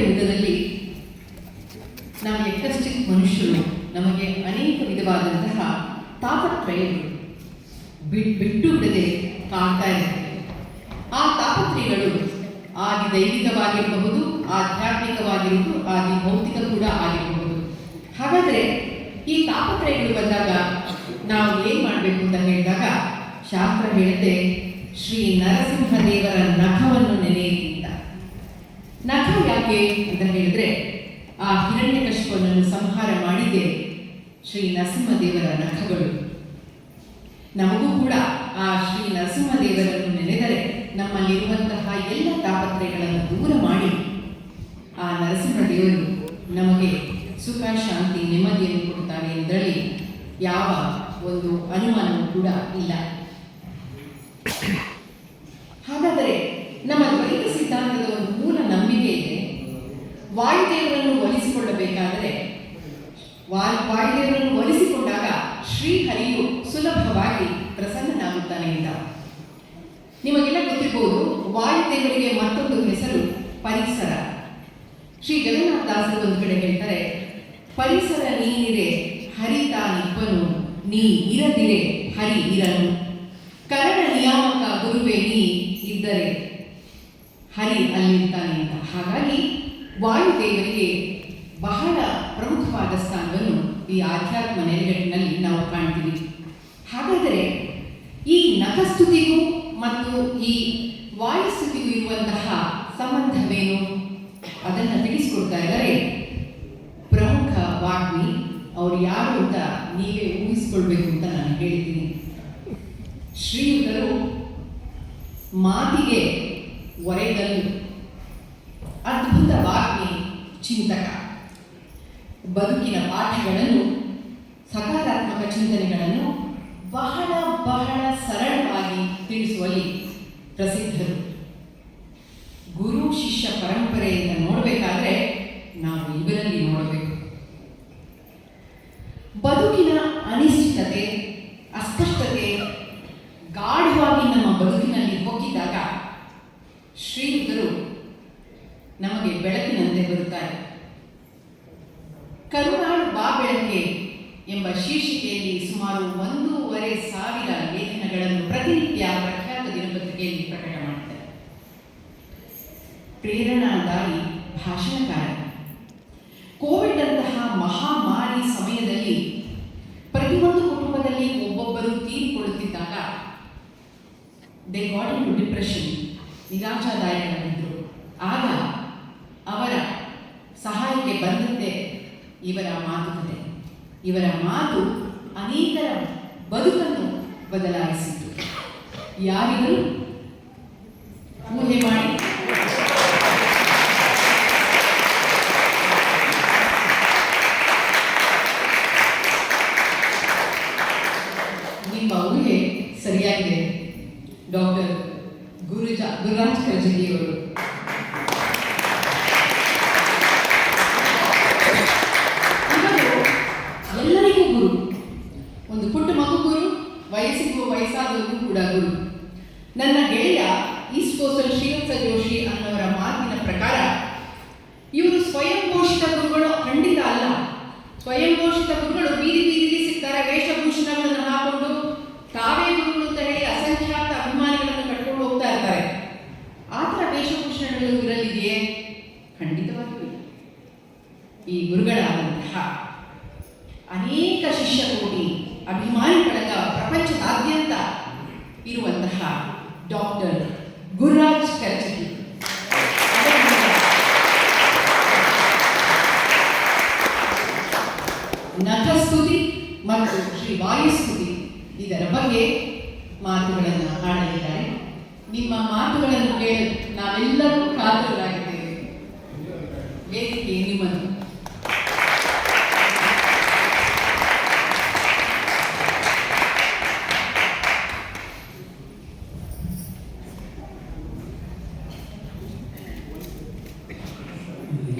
ಯುಗದಲ್ಲಿ ನಾವು ಎಕ್ಕಸ್ಟಿಕ್ ಮನುಷ್ಯರು ನಮಗೆ ಅನೇಕ ವಿಧವಾದಂತಹ ತಾಪತ್ರಯಗಳು ಬಿಟ್ಟು ಬಿಡದೆ ಕಾಣ್ತಾ ಇರ್ತವೆ. ಆ ತಾಪತ್ರಯಗಳು ಆದಿ ದೈವಿಕವಾಗಿರಬಹುದು, ಆಧ್ಯಾತ್ಮಿಕವಾಗಿರಬಹುದು, ಆದಿ ಭೌತಿಕ ಕೂಡ ಆಗಿರಬಹುದು. ಹಾಗಾದರೆ ಈ ತಾಪತ್ರಯಗಳು ಬಂದಾಗ ನಾವು ಏನು ಮಾಡಬೇಕು ಅಂತ ಹೇಳಿದಾಗ ಶಾಸ್ತ್ರ ಹೇಳುತ್ತೆ, ಶ್ರೀ ನರಸಿಂಹದೇವರ ನಖವನ್ನು ನೆನೆಯಿರಿ ಅಂತ. ನಖ ಯಾಕೆ ಅಂತ ಹೇಳಿದ್ರೆ, ಆ ಹಿರಣ್ಯಕಶಿಪುವನ್ನು ಸಂಹಾರ ಮಾಡಿದ್ದೆ ಶ್ರೀ ನರಸಿಂಹದೇವರ ನಖಗಳು. ನಮಗೂ ಕೂಡ ಆ ಶ್ರೀ ನರಸಿಂಹದೇವರನ್ನು ನೆನೆದರೆ ನಮ್ಮಲ್ಲಿರುವಂತಹ ಎಲ್ಲ ತಾಪತ್ರಯಗಳನ್ನು ದೂರ ಮಾಡಿ ಆ ನರಸಿಂಹದೇವರು ನಮಗೆ ಸುಖ, ಶಾಂತಿ, ನೆಮ್ಮದಿಯನ್ನು ಕೊಡ್ತಾರೆ ಎಂದರಲ್ಲಿ ಯಾವ ಒಂದು ಅನುಮಾನವೂ ಕೂಡ ಇಲ್ಲ. ಹಾಗಾದರೆ ನಮ್ಮ ದ್ವೈತ ಸಿದ್ಧಾಂತದ ಒಂದು ಮೂಲ ನಂಬಿಕೆ ಇದೆ. ವಾಯುದೇವರನ್ನು ಒಲಿಸಿಕೊಳ್ಳಬೇಕಾದರೆ ವಾಯುದೇವರನ್ನು ಒಲಿಸಿಕೊಂಡಾಗ ಶ್ರೀಹರಿಯು ಸುಲಭವಾಗಿ ಪ್ರಸನ್ನನಾಗುತ್ತಾನೆ ಅಂತ. ನಿಮಗೆಲ್ಲ ಗೊತ್ತಿರಬಹುದು, ವಾಯುದೇವರಿಗೆ ಮತ್ತೊಂದು ಹೆಸರು ಪರಿಸರ. ಶ್ರೀ ಜಗನ್ನಾಥ ದಾಸರು ಒಂದು ಕಡೆ ಹೇಳ್ತಾರೆ, ಪರಿಸರ ನೀನಿರೆ ಹರಿತಾನಿಪ್ಪನು, ನೀ ಇರದಿರೆ ಹರಿ ಇರನು. ಕರಣ ನಿಯಾಮಕ ಗುರುವೇ ನೀ ಇದ್ದರೆ ಹರಿ ಅಲ್ಲಿರ್ತಾನೆ ಅಂತ. ಹಾಗಾಗಿ ವಾಯುದೇವರಿಗೆ ಬಹಳ ಪ್ರಮುಖವಾದ ಸ್ಥಾನವನ್ನು ಈ ಆಧ್ಯಾತ್ಮ ನೆಲೆಗಟ್ಟಿನಲ್ಲಿ ನಾವು ಕಾಣ್ತೀವಿ. ಹಾಗಾದರೆ ಈ ನಖಸ್ತುತಿಗೂ ಮತ್ತು ಈ ವಾಯುಸ್ತುತಿಗೂ ಇರುವಂತಹ ಸಂಬಂಧವೇನು ಅದನ್ನು ತಿಳಿಸಿಕೊಡ್ತಾ ಇದ್ದಾರೆ ಪ್ರಮುಖ ವಾಗ್ಮಿ. ಅವರು ಯಾರು ಅಂತ ನೀವೇ ಊಹಿಸಿಕೊಳ್ಬೇಕು ಅಂತ ನಾನು ಹೇಳಿದ್ದೀನಿ. ಶ್ರೀಯುತರು ಮಾತಿಗೆ ಒರೆಗಲ್ಲು, ಅದ್ಭುತ ವಾಗ್ಮಿ, ಚಿಂತಕ. ಬದುಕಿನ ಪಾಠಗಳನ್ನು, ಸಕಾರಾತ್ಮಕ ಚಿಂತನೆಗಳನ್ನು ಬಹಳ ಬಹಳ ಸರಳವಾಗಿ ತಿಳಿಸುವಲ್ಲಿ ಪ್ರಸಿದ್ಧರು. ಗುರು ಶಿಷ್ಯ ಪರಂಪರೆಯಿಂದ ನೋಡಬೇಕಾದ್ರೆ ನಾವು ಇವರಲ್ಲಿ ನೋಡಬೇಕು. ಬದುಕಿನ ಅನಿಶ್ಚಿತತೆ, ಅಸ್ಪಷ್ಟತೆ ಗಾಢವಾಗಿ ನಮ್ಮ ಬದುಕಿನಲ್ಲಿ ಹೋಗಿದ್ದಾಗ ಶ್ರೀಯುತರು ನಮಗೆ ಬೆಳಕಿನಂತೆ ಬರುತ್ತಾರೆ. ಕರುಣಾಳು ಬಾ ಬೆಳಕೆ ಎಂಬ ಶೀರ್ಷಿಕೆಯಲ್ಲಿ ಸುಮಾರು 1,500 ಲೇಖನಗಳನ್ನು ಪ್ರತಿನಿತ್ಯ ಪ್ರಖ್ಯಾತ ದಿನಪತ್ರಿಕೆಯಲ್ಲಿ ಪ್ರಕಟ ಮಾಡುತ್ತಾರೆ. ಪ್ರೇರಣಾದಾಯಿ ಭಾಷಣಕಾರ. ಕೋವಿಡ್ ಅಂತಹ ಮಹಾಮಾರಿ ಸಮಯದಲ್ಲಿ ಪ್ರತಿಯೊಂದು ಕುಟುಂಬದಲ್ಲಿ ಒಬ್ಬೊಬ್ಬರು ತೀರಿಕೊಳ್ಳುತ್ತಿದ್ದಾಗ they got into depression, ನಿರಾಶಾದಾಯಕರಾಗಿದ್ದರು. ಆಗ ಅವರ ಸಹಾಯಕ್ಕೆ ಬಂದಂತೆ ಇವರ ಮಾತುಕತೆ, ಇವರ ಮಾತು ಅನೇಕರ ಬದುಕನ್ನು ಬದಲಾಯಿಸಿತು. ಯಾರಿಗೂ ಊಹೆ ಮಾಡಿ ನಿಮ್ಮ ಊಹೆ ಸರಿಯಾಗಿದೆ. ಡಾಕ್ಟರ್ ಗುರುರಾಜ್ ಕರ್ಜಗಿಯವರು. ಎಲ್ಲರಿಗೂ ಗುರು. ಒಂದು ಪುಟ್ಟ ಮಗು ಗುರು, ವಯಸ್ಸಾದವರಿಗೂ ಕೂಡ ಗುರು. ನನ್ನ ಗೆಳೆಯ ಈಸ್ಟ್ ಕೋಸ್ಟಲ್ ಶ್ರೀವತ್ಸ ಜೋಶಿ ಅನ್ನೋರ ಮಾತಿನ ಪ್ರಕಾರ ಇವರು ಸ್ವಯಂ ಘೋಷಿತ ಗುರುಗಳು ಖಂಡಿತ ಅಲ್ಲ. ಸ್ವಯಂ ಘೋಷಿತ ಗುರುಗಳು ಬೀದಿ ಬೀದಿಲಿ ಸಿಗ್ತಾರೆ, ವೇಷಭೂಷಣಗಳನ್ನು ಹಾಕೊಂಡು ತಾವೇ ಗುರುಗಳು ಅಂತ ಹೇಳಿ ಅಸಂಖ್ಯಾತ ಅಭಿಮಾನಿಗಳನ್ನು ಕಟ್ಕೊಂಡು ಹೋಗ್ತಾ ಇರ್ತಾರೆ. ಆ ಥರ ವೇಷಭೂಷಣಗಳು ಇವರಲ್ಲಿದೆಯೇ? ಖಂಡಿತವಾಗಿಯೂ ಇಲ್ಲ. ಈ ಗುರುಗಳಾದಂತಹ ಅನೇಕ ಶಿಷ್ಯಕೋಟಿ ಅಭಿಮಾನಿಗಳ ಪ್ರಪಂಚದಾದ್ಯಂತ ಇರುವಂತಹ ಡಾಕ್ಟರ್ ಗುರುರಾಜ್ ಕರ್ಜಗಿ. ನಖಸ್ತುತಿ ಮತ್ತು ಶ್ರೀ ವಾಯುಸ್ತುತಿ ಇದರ ಬಗ್ಗೆ ಮಾತುಗಳನ್ನು ಆಡಲಿದ್ದಾರೆ. ನಿಮ್ಮ ಮಾತುಗಳನ್ನು ಕೇಳಲು ನಾವೆಲ್ಲರೂ ಕಾತುರರಾಗಿದ್ದೇವೆ. ವೇದಿಕೆ ನಿಮ್ಮದು.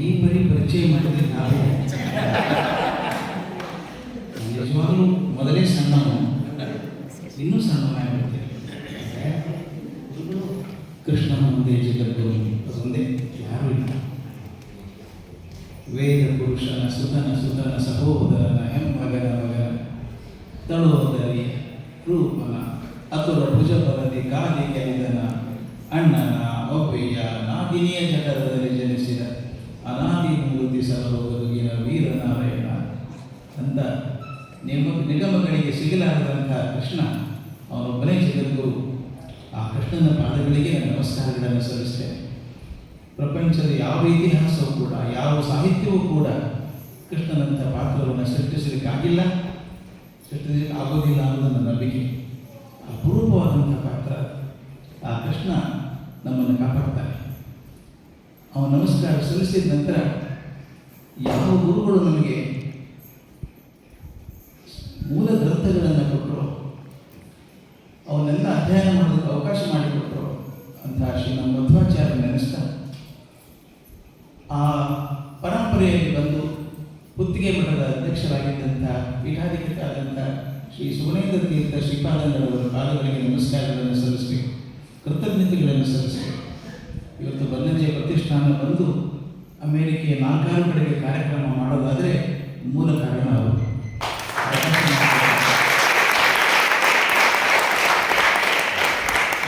ಈ ಬರೀ ಪರಿಚಯ ಮಾಡಿದ್ರೆ ನಾವೇ ನಿಜವಾಗ್ಲೂ ಮೊದಲೇ ಸಣ್ಣವನು, ಇನ್ನೂ ಸಣ್ಣವನಾಗಿರ್ತೇವೆ. ಕೃಷ್ಣನ ಮುಂದೆ ಜಗತ್ತು ಒಂದೇ, ಯಾರೂ ಇಲ್ಲ. ವೇದ ಪುರುಷನ ಸುತನ ಸುತನ ಸಹೋದರನ ಹೆಮ್ಮಗನ ಮಗನ ತಳುವುದರಿ ರೂಪನ ಅತುರ ಭುಜಬಲದಿ ಗಾಲಿ ಗೆಲಿದನ ಅಣ್ಣನ ಒಬ್ಬೆಯ ನಾದಿನಿಯ ಜಠರದಲ್ಲಿ ಜನಿಸಿದ ಅನಾದಿ ಮೂರ್ತಿ ಸಲಹೋಗಿನ ವೀರನಾರಾಯಣ ಅಂತ ನಿಗಮಗಳಿಗೆ ಸಿಗಲಾರದಂಥ ಕೃಷ್ಣ ಅವನೊಬ್ಬನೇ ಜಗದ್ಗುರು. ಆ ಕೃಷ್ಣನ ಪಾದಗಳಿಗೆ ನಾನು ನಮಸ್ಕಾರಗಳನ್ನು ಸಲ್ಲಿಸ್ತೇನೆ. ಪ್ರಪಂಚದ ಯಾವ ಇತಿಹಾಸವೂ ಕೂಡ, ಯಾವ ಸಾಹಿತ್ಯವೂ ಕೂಡ ಕೃಷ್ಣನಂಥ ಪಾತ್ರವನ್ನು ಸೃಷ್ಟಿಸಲಿಕ್ಕಾಗಿಲ್ಲ, ಸೃಷ್ಟಿಸಲಿಕ್ಕೆ ಆಗೋದಿಲ್ಲ ಅನ್ನೋದು ನನ್ನ ನಂಬಿಕೆ. ಅಪರೂಪವಾದಂಥ ಪಾತ್ರ. ಆ ಕೃಷ್ಣ ನಮ್ಮನ್ನು ಕಾಪಾಡ್ತಾನೆ. ಅವನ ನಮಸ್ಕಾರ ಸಲ್ಲಿಸಿದ ನಂತರ ಯಾವ ಗುರುಗಳು ನಮಗೆ ಮೂಲ ಗ್ರಂಥಗಳನ್ನು ಕೊಟ್ಟರು, ಅವನ್ನೆಲ್ಲ ಅಧ್ಯಯನ ಮಾಡೋದಕ್ಕೆ ಅವಕಾಶ ಮಾಡಿಕೊಟ್ಟರು ಅಂತ ಶ್ರೀ ನಮ್ಮ ಮಧ್ವಾಚಾರ್ಯ ನೆನೆಸ್ತಾ, ಆ ಪರಂಪರೆಯಲ್ಲಿ ಬಂದು ಪುತ್ತಿಗೆ ಮಠದ ಅಧ್ಯಕ್ಷರಾಗಿದ್ದಂಥ ಪೀಠಾಧಿಪತಿಯಾದಂಥ ಶ್ರೀ ಸುಗುಣೇಂದ್ರ ತೀರ್ಥ ಶ್ರೀಪಾದಂಗಳವರ ಪಾದಗಳಿಗೆ ನಮಸ್ಕಾರಗಳನ್ನು ಸಲ್ಲಿಸಬೇಕು, ಕೃತಜ್ಞತೆಗಳನ್ನು ಸಲ್ಲಿಸಬೇಕು. ಇವತ್ತು ಬನ್ನಂಜೆ ಪ್ರತಿಷ್ಠಾನ ಬಂದು ಅಮೇರಿಕೆಯ 4 ಕಡೆಗೆ ಕಾರ್ಯಕ್ರಮ ಮಾಡೋದಾದರೆ ಮೂಲ ಕಾರಣ ಅವರು.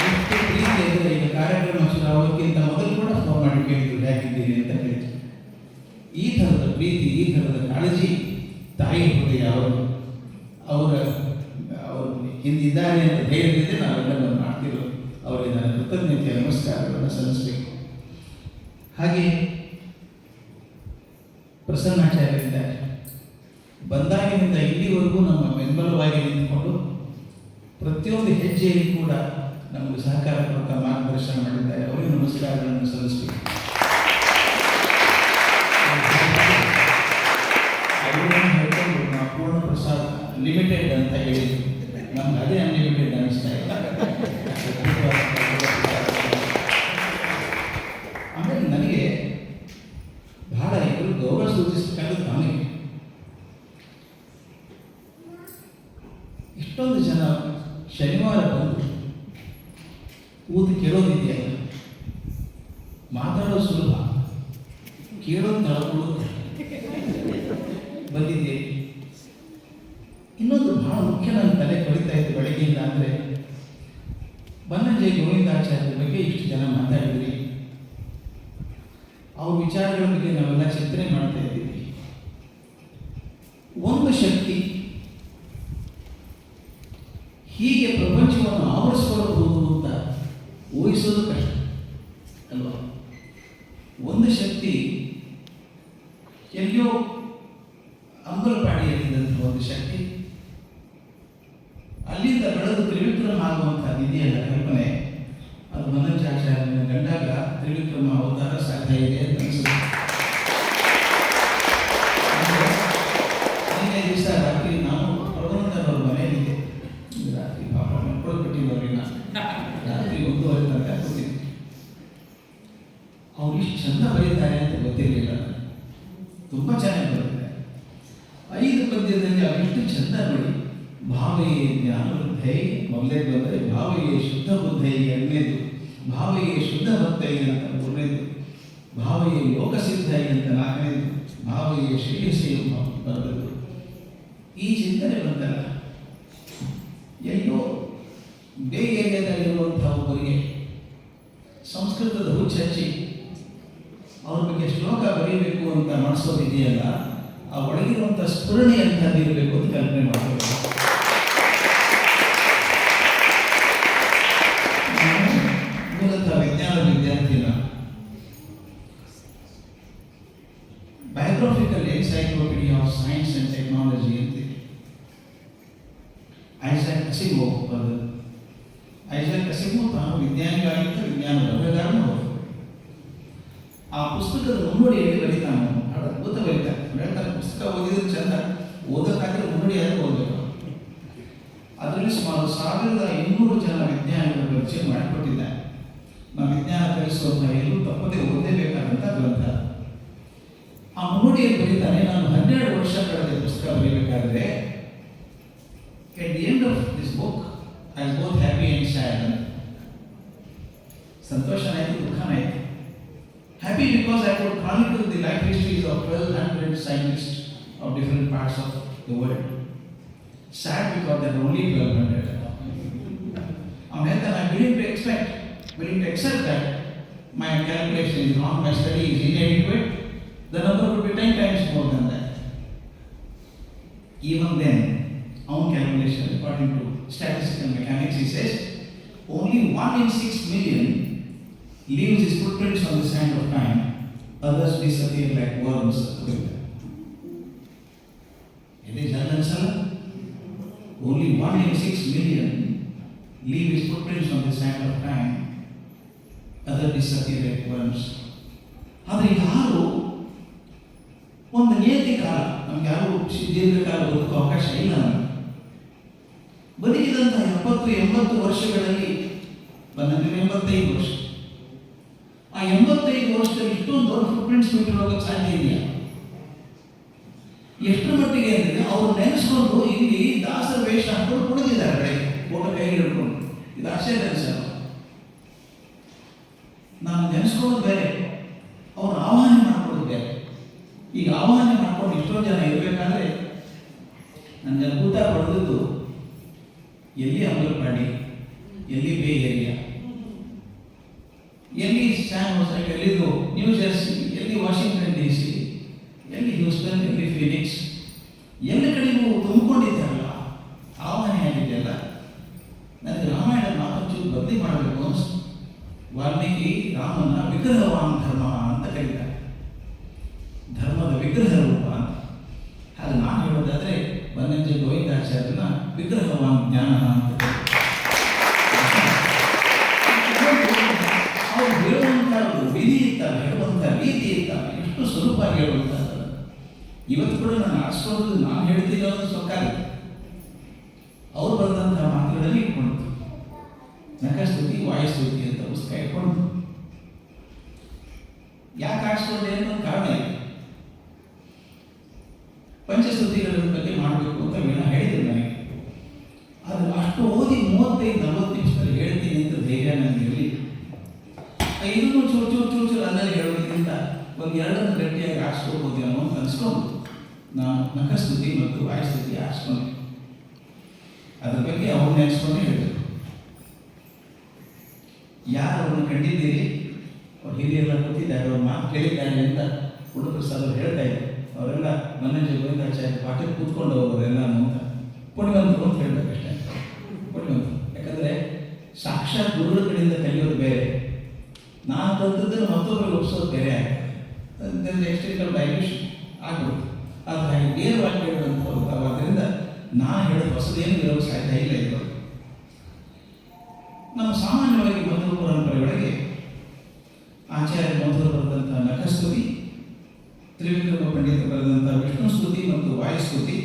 ಎಷ್ಟು ಪ್ರೀತಿ ಅಂದರೆ ಈಗ ಕಾರ್ಯಕ್ರಮ ಶುರು ಆಗೋಕ್ಕಿಂತ ಮೊದಲು ಕೂಡ ಫೋನ್ ಮಾಡಿ ಕೇಳಿದ್ರು ಹೇಗಿದ್ದೀರಿ ಅಂತ ಹೇಳಿದ್ರು. ಈ ಥರದ ಪ್ರೀತಿ, ಈ ಥರದ ಕಾಳಜಿ ತಾಯಿ ಹೃದಯ ಅವರು ಹಿಂದಿದ್ದಾರೆ ಅಂತ ಧೈರ್ಯದಿಂದ ನಾವೆಲ್ಲ ಮಾಡ್ತಿರೋ ಅವರಿಗೆ ನನ್ನ ಕೃತಜ್ಞತೆಯ ನಮಸ್ಕಾರಗಳನ್ನು ಸಲ್ಲಿಸಬೇಕು. ಹಾಗೆ ಪ್ರಸನ್ನಾಚಾರ್ಯರಿದ್ದಾರೆ. ಬಂದಾಗಿನಿಂದ ಇಲ್ಲಿವರೆಗೂ ನಮ್ಮ ಬೆಂಬಲವಾಗಿ ನಿಂತುಕೊಂಡು ಪ್ರತಿಯೊಂದು ಹೆಜ್ಜೆಯಲ್ಲಿ ಕೂಡ ನಮಗೆ ಸಹಕಾರ ಕೊಡ್ತಾ ಮಾರ್ಗದರ್ಶನ ಮಾಡಿದ್ದಾರೆ. ಅವರಿಗೆ ನಮಸ್ಕಾರಗಳನ್ನು ಸಲ್ಲಿಸಬೇಕು. ಅವರನ್ನು ಹೇಳ್ಕೊಂಡು ನಾವು ಪೂರ್ಣ ಪ್ರಸಾದ್ ಲಿಮಿಟೆಡ್ ಅಂತ ಹೇಳಿದ್ವಿ. ನಮ್ಗೆ ಅದೇ ಅನ್ಲಿಮಿಟೆಡ್ ಅನ್ನಿಸ್ತಾ ಇಲ್ಲ. ಆಮೇಲೆ ನನಗೆ ಬಹಳ ಇವರು ಗೌರವ ಸೂಚಿಸಬೇಕಾದ್ರೆ ನನಗೆ ಇಷ್ಟೊಂದು ಜನ ಶನಿವಾರ ಬಂದು ಕೂತು ಕೇಳೋದಿದೆಯಲ್ಲ, ಮಾತಾಡೋದು ಸುಲಭ, ಕೇಳೋದು ತಳ್ಕೊಳ್ಳೋದು ಬಂದಿದೆ. ಇನ್ನೊಂದು ಬಹಳ ಮುಖ್ಯ ನನ್ನ ತಲೆ ಕೊಳಿತಾ ಇತ್ತು ಬೆಳಗ್ಗೆಯಿಂದ ಅಂದರೆ, ಬನ್ನಂಜೆ ಗೋವಿಂದಾಚಾರ್ಯರ ಬಗ್ಗೆ ಇಷ್ಟು ಜನ ಮಾತಾಡಿದ್ರಿ, ಅವ್ರ ವಿಚಾರಗಳ ಬಗ್ಗೆ ನಾವೆಲ್ಲ ಚಿಂತನೆ ಮಾಡ್ತಾ ಇದ್ದೀವಿ. ಒಂದು ಶಕ್ತಿ ಹೀಗೆ ಪ್ರಪಂಚವನ್ನು ಆವರಿಸಿಕೊಳ್ಳಬಹುದು ಅಂತ ಊಹಿಸೋದು ಕಷ್ಟ ಅಲ್ವಾ? ಒಂದು ಶಕ್ತಿ ಎಲ್ಲಿಯೋ ಅಂಬಲಪಾಡಿಯಲ್ಲಿದ್ದಂಥ ಒಂದು ಶಕ್ತಿ ಅಲ್ಲಿಂದ ಬೆಳೆದು ತ್ರಿವಿಕ್ರಮ ಆಗುವಂಥ ಇದೆಯಲ್ಲ ಕಲ್ಪನೆ, ಅದು ಬನ್ನಂಜಾಚಾರ್ಯನ ಕಂಡಾಗ ತ್ರಿವಿಕ್ರಮ ಅವತಾರ ಸಾಧ್ಯ ಇದೆ ಅಂತ ಅನಿಸುತ್ತೆ. ನಿನ್ನೆ ದಿವಸ ರಾತ್ರಿ ನಾವು ಪ್ರಬಂಧನವ್ರ ಮನೆಯಲ್ಲಿದೆ. ರಾತ್ರಿ ಪಾಪ ಮಕ್ಕಳು ಬಿಟ್ಟಿದ್ದವ್ರಿಗೆ ರಾತ್ರಿ 1:30 ತನಕ ಕೂತಿದ್ವಿ. ಅವ್ರು ಇಷ್ಟು ಚಂದ ಬರೀತಾರೆ ಅಂತ ಗೊತ್ತಿರಲಿಲ್ಲ. ತುಂಬ ಚೆನ್ನಾಗಿ ಬರೀತಾರೆ. 5 ಪದ್ಯದಲ್ಲಿ ಅವಿಷ್ಟು ಚಂದ ನೋಡಿ. ಭಾವೆಯೇ ಜ್ಞಾನ ಬುದ್ಧೈ ಮೊದಲೇದು ಅಂದರೆ ಭಾವೆಯೇ ಶುದ್ಧ ಬುದ್ಧೈ ಎರಡನೇದು, ಭಾವೆಯೇ ಶುದ್ಧ ಭಕ್ತೈ ಅಂತ 3ನೇದು, ಭಾವೆಯೇ ಲೋಕಸಿದ್ಧೈ ಅಂತ 4ನೇದು, ಭಾವೆಯೇ ಶ್ರೇಯಸ್ಸೇ ಬರಬೇಕು. ಈ ಚಿಂತನೆ ಬಂತಲ್ಲ, ಎಲ್ಲೋ ಬೇ ಏರಿಯಾದಲ್ಲಿರುವಂಥ ಒಬ್ಬರಿಗೆ ಸಂಸ್ಕೃತದ ಹುಚ್ಚಿ ಅವ್ರ ಬಗ್ಗೆ ಶ್ಲೋಕ ಬರೀಬೇಕು ಅಂತ ಮಾಡಿಸೋದಿದೆಯಲ್ಲ, ಆ ಒಳಗಿರುವಂಥ ಸ್ಫುರಣೆ ಅಂತದ್ದು ಇರಬೇಕು ಅಂತ ಕಲ್ಪನೆ ಮಾಡಬೇಕು. ಮೂಲತಃ ವಿಜ್ಞಾನ ವಿದ್ಯಾರ್ಥಿನ biographical encyclopedia of science and technology ಅಂತ ಐಸಾಕ್ ಅಸಿಮೋವ್ ಬರೆದ. ಐಸಾಕ್ ಅಸಿಮೋವ್ ತಾನು ವಿಜ್ಞಾನಿಗಾಗಿದ್ದ, ವಿಜ್ಞಾನ ಬರಹಗಾರನೂ ಅವರು. ಆ ಪುಸ್ತಕದ ಮುನ್ನುಡಿಯಲ್ಲಿ ಬರೀತಾನೆ, ಅದ್ಭುತ ಬರೀತಾನೆ. ಹೇಳ್ತಾರೆ ಪುಸ್ತಕ ಓದಿದ್ರೆ ಚಂದ, ಓದಕ್ಕಾದ್ರೆ ಮುನ್ನುಡಿ ಆದರೂ ಓದಬೇಕು. ಅದರಲ್ಲಿ ಸುಮಾರು 1200 ಜನ ವಿಜ್ಞಾನಿಗಳ ಪರಿಚಯ ಮಾಡಿಕೊಟ್ಟಿದ್ದಾರೆ. ನಾವು ವಿಜ್ಞಾನ ಕಲಿಸುವಂಥ ಎಲ್ಲರೂ ತಪ್ಪದೇ ಓದಲೇಬೇಕಾದಂಥ ಗ್ರಂಥ. ಆ ಮುನ್ನುಡಿಯಲ್ಲಿ ಬರೀತಾನೆ, ನಾನು 12 ವರ್ಷ ಕಳೆದ ಪುಸ್ತಕ ಬರೀಬೇಕಾದ್ರೆ at the end of this book I was both happy and sad. ಸಂತೋಷನಾಯಿತು, ದುಃಖನಾಯಿತು. Happy because I could chronicle the life histories of 1,200 scientists of different parts of the world. Sad because there are only 1,200. On the other hand, I'm willing to accept that my calculation is wrong, my study is inadequate, the number would be 10 times more than that. Even then, our calculation, according to statistical mechanics, he says, only 1 in 6 million leaves his footprints on the sand of time, others disappear like worms. It is unanswered. Only 1 in 6 million leave his footprints on the sand of time, others disappear like worms. ಆದರೆ ಯಾರು ಒಂದು ನಿಯತಿ ಕಾಲ, ನಮ್ಗೆ ಯಾರು ದೀರ್ಘಕಾಲ ಬದುಕೋ ಅವಕಾಶ ಇಲ್ಲ. ಬದುಕಿದಂಥ 70-80 ವರ್ಷಗಳಲ್ಲಿ, ಬಂದಂತೆ 85 ವರ್ಷ, ಆ 85 ವರ್ಷದಲ್ಲಿ ಇಷ್ಟೊಂದು ದೊಡ್ಡ ಫುಟ್ಪ್ರಿಂಟ್ಸ್ ಬಿಟ್ಟಿರೋದಕ್ಕೆ ಸಾಧ್ಯ ಇದೆಯಾ? ಎಷ್ಟು ಮಟ್ಟಿಗೆ ಅಂದರೆ ಅವರು ನೆನೆಸ್ಕೊಂಡು ಇಲ್ಲಿ ದಾಸರ ವೇಷ ಹಾಕೊಂಡು ಕುಡಿದಿದ್ದಾರೆ ಬೆಳಗ್ಗೆ ಫೋಟೋ ಕೈಗೆ ಹಿಡ್ಕೊಂಡು. ಇದು ಆಶ್ಚರ್ಯ ಅನಿಸಲ್ಲ. ನಾನು ನೆನೆಸ್ಕೊಳ್ಳೋದು ಬೇರೆ, ಅವ್ರು ಆಹ್ವಾನ ಮಾಡ್ಕೊಳ್ಳೋದು ಬೇರೆ. ಈಗ ಆಹ್ವಾನ ಮಾಡ್ಕೊಂಡು ಇಷ್ಟೊಂದು ಜನ ಇರಬೇಕಾದ್ರೆ ನನ್ನ ಅದ್ಭುತ ಪಡೆದದ್ದು ಎಲ್ಲಿ ಅಮಲಪಾಡಿ, ಎಲ್ಲಿ ಬೇ ಏರಿಯಾ, ಎಲ್ಲಿ ಸ್ಯಾನ್ ಹೊಸೈಟ್, ಎಲ್ಲಿದು ನ್ಯೂ ಜರ್ಸಿ, ಎಲ್ಲಿ ವಾಷಿಂಗ್ಟನ್ DC, ಎಲ್ಲಿ ಹ್ಯೂಸ್ಟನ್, ಎಲ್ಲಿ ಫೀನಿಕ್ಸ್, ಎಲ್ಲ ಕಡೆಗೂ ತುಂಬಿಕೊಂಡಿದ್ದಾರಲ್ಲ, ಆಹ್ವಾನ ಆಗಿದೆಯಲ್ಲ. ನನಗೆ ರಾಮಾಯಣ ಮಾತೊಂಚೂರು ಬದಲಿ ಮಾಡಬೇಕು ಅನಿಸ್ತು. ವಾಲ್ಮೀಕಿ ರಾಮನ ವಿಗ್ರಹವಾನ್ ಧರ್ಮ ಅಂತ ಕರೀತಾರೆ, ಧರ್ಮದ ವಿಗ್ರಹ ರೂಪ ಅಂತ. ಹಾಗೆ ನಾನು ಹೇಳೋದಾದ್ರೆ ಬನ್ನಂಜೆ ಗೋವಿಂದಾಚಾರ್ಯನ ವಿಗ್ರಹವಾನ್ ಜ್ಞಾನ ಅಂತ ಅವ್ರು ಹೇಳುವಂಥ ವಿಧಿ ಇರ್ತಾರೆ, ಹೇಳುವಂಥ ರೀತಿ ಇರ್ತಾರೆ, ಎಷ್ಟು ಸುಲಭವಾಗಿ ಹೇಳುವಂಥ. ಇವತ್ತು ಕೂಡ ನಾನು ಆರಿಸ್ಕೊಳ್ಳೋದು ನಾನು ಹೇಳ್ತೀನಿ ಅನ್ನೋದು ಸೊಕ್ಕಾಗುತ್ತೆ. ಅವ್ರು ಬರೆದಂಥ ಮಾತುಗಳಲ್ಲಿ ಇಟ್ಕೊಂಡು ನಖಸ್ತುತಿ ವಾಯುಸ್ತುತಿ ಅಂತ ಪುಸ್ತಕ ಇಟ್ಕೊಂಡು ಯಾಕೆ ಆರಿಸ್ಕೊಂಡೆ ಅನ್ನೋ ಕಾರಣ ಇದೆ. ಪಂಚಸ್ತುತಿಗಳ ಬಗ್ಗೆ ಮಾಡಬೇಕು ಅಂತ ವೀಣಾ ಹೇಳಿದ್ರು ನನಗೆ. ಆದರೆ ಅಷ್ಟು ಓದಿ 35-40 ನಿಮಿಷದಲ್ಲಿ ಹೇಳ್ತೀನಿ ಅಂತ ಧೈರ್ಯ ನನಗೆ ಇರಲಿ. ಇದನ್ನು ಚೂರು ಅಲ್ಲಲ್ಲಿ ಹೇಳೋದ್ರಿಂದ ಒಂದು ಎರಡನ್ನು ಗಟ್ಟಿಯಾಗಿ ಆರಿಸ್ಕೊಳ್ಬೋದೇನೋ ಅಂತ ಅನಿಸ್ಕೊಂಡು ನಾನು ನಖಸ್ತುತಿ ಮತ್ತು ವಾಯುಸ್ತುತಿ ಆರಿಸ್ಕೊಂಡೆ. ಅದ್ರ ಬಗ್ಗೆ ಅವ್ರು ನೆನೆಸ್ಕೊಂಡೇ ಹೇಳಿದರು. ಯಾರು ಅವ್ರನ್ನ ಕಂಡಿದ್ದೀರಿ, ಅವ್ರು ಹಿರಿಯರೆಲ್ಲ ಕೂತಿದ್ದಾರೆ, ಅವ್ರ ಮಾತು ಕೇಳಿದ್ದಾರೆ ಅಂತ ಗುರುಪ್ರಸಾದ್ ಅವರು ಹೇಳ್ತಾ ಇದ್ದಾರೆ. ಅವರೆಲ್ಲ ಬನ್ನಂಜೆ ಗೋವಿಂದಾಚಾರ್ಯ ಪಾಠಕ್ಕೆ ಕೂತ್ಕೊಂಡು ಹೋಗೋರೆಲ್ಲ ಅಂತ ಪುಣ್ಯವಂತರು ಅಂತ ಹೇಳ್ಬೇಕಷ್ಟೇ. ಪುಣ್ಯವಂತರು ಯಾಕಂದರೆ ಸಾಕ್ಷಾತ್ ಗುರುಗಳ ಕಡೆಯಿಂದ ಕಲಿಯೋದು ಬೇರೆ, ನಾನು ಕಲಿತದ್ದನ್ನು ಮತ್ತೊಬ್ಬರಿಗೆ ಒಪ್ಸೋದು ಬೇರೆ ಆಗ್ತದೆ. ಎಕ್ಸ್ಟೆನ್ಷನ್ ಡೈಲ್ಯೂಷನ್ ಆಗ್ಬೋದು. ಆದರೆ ಹಾಗೆ ನೇರವಾಗಿ ಹೇಳುವಂಥ ಆದ್ದರಿಂದ ನಾನು ಹೇಳೋದು ಹೊಸದೇನು ಇರೋದು ಸಾಧ್ಯ ಇಲ್ಲ. ಇರೋದು ನಮ್ಮ ಸಾಮಾನ್ಯವಾಗಿ ಮಧುರ ಪರಂಪರೆಯೊಳಗೆ ಆಚಾರ್ಯ ಮಧುರ ಬರೆದಂಥ ನಖಸ್ತುತಿ, ತ್ರಿವಿಕ್ರಮ ಪಂಡಿತ ಬರೆದಂಥ ವಿಷ್ಣು ಸ್ತುತಿ ಮತ್ತು ವಾಯುಸ್ತುತಿ,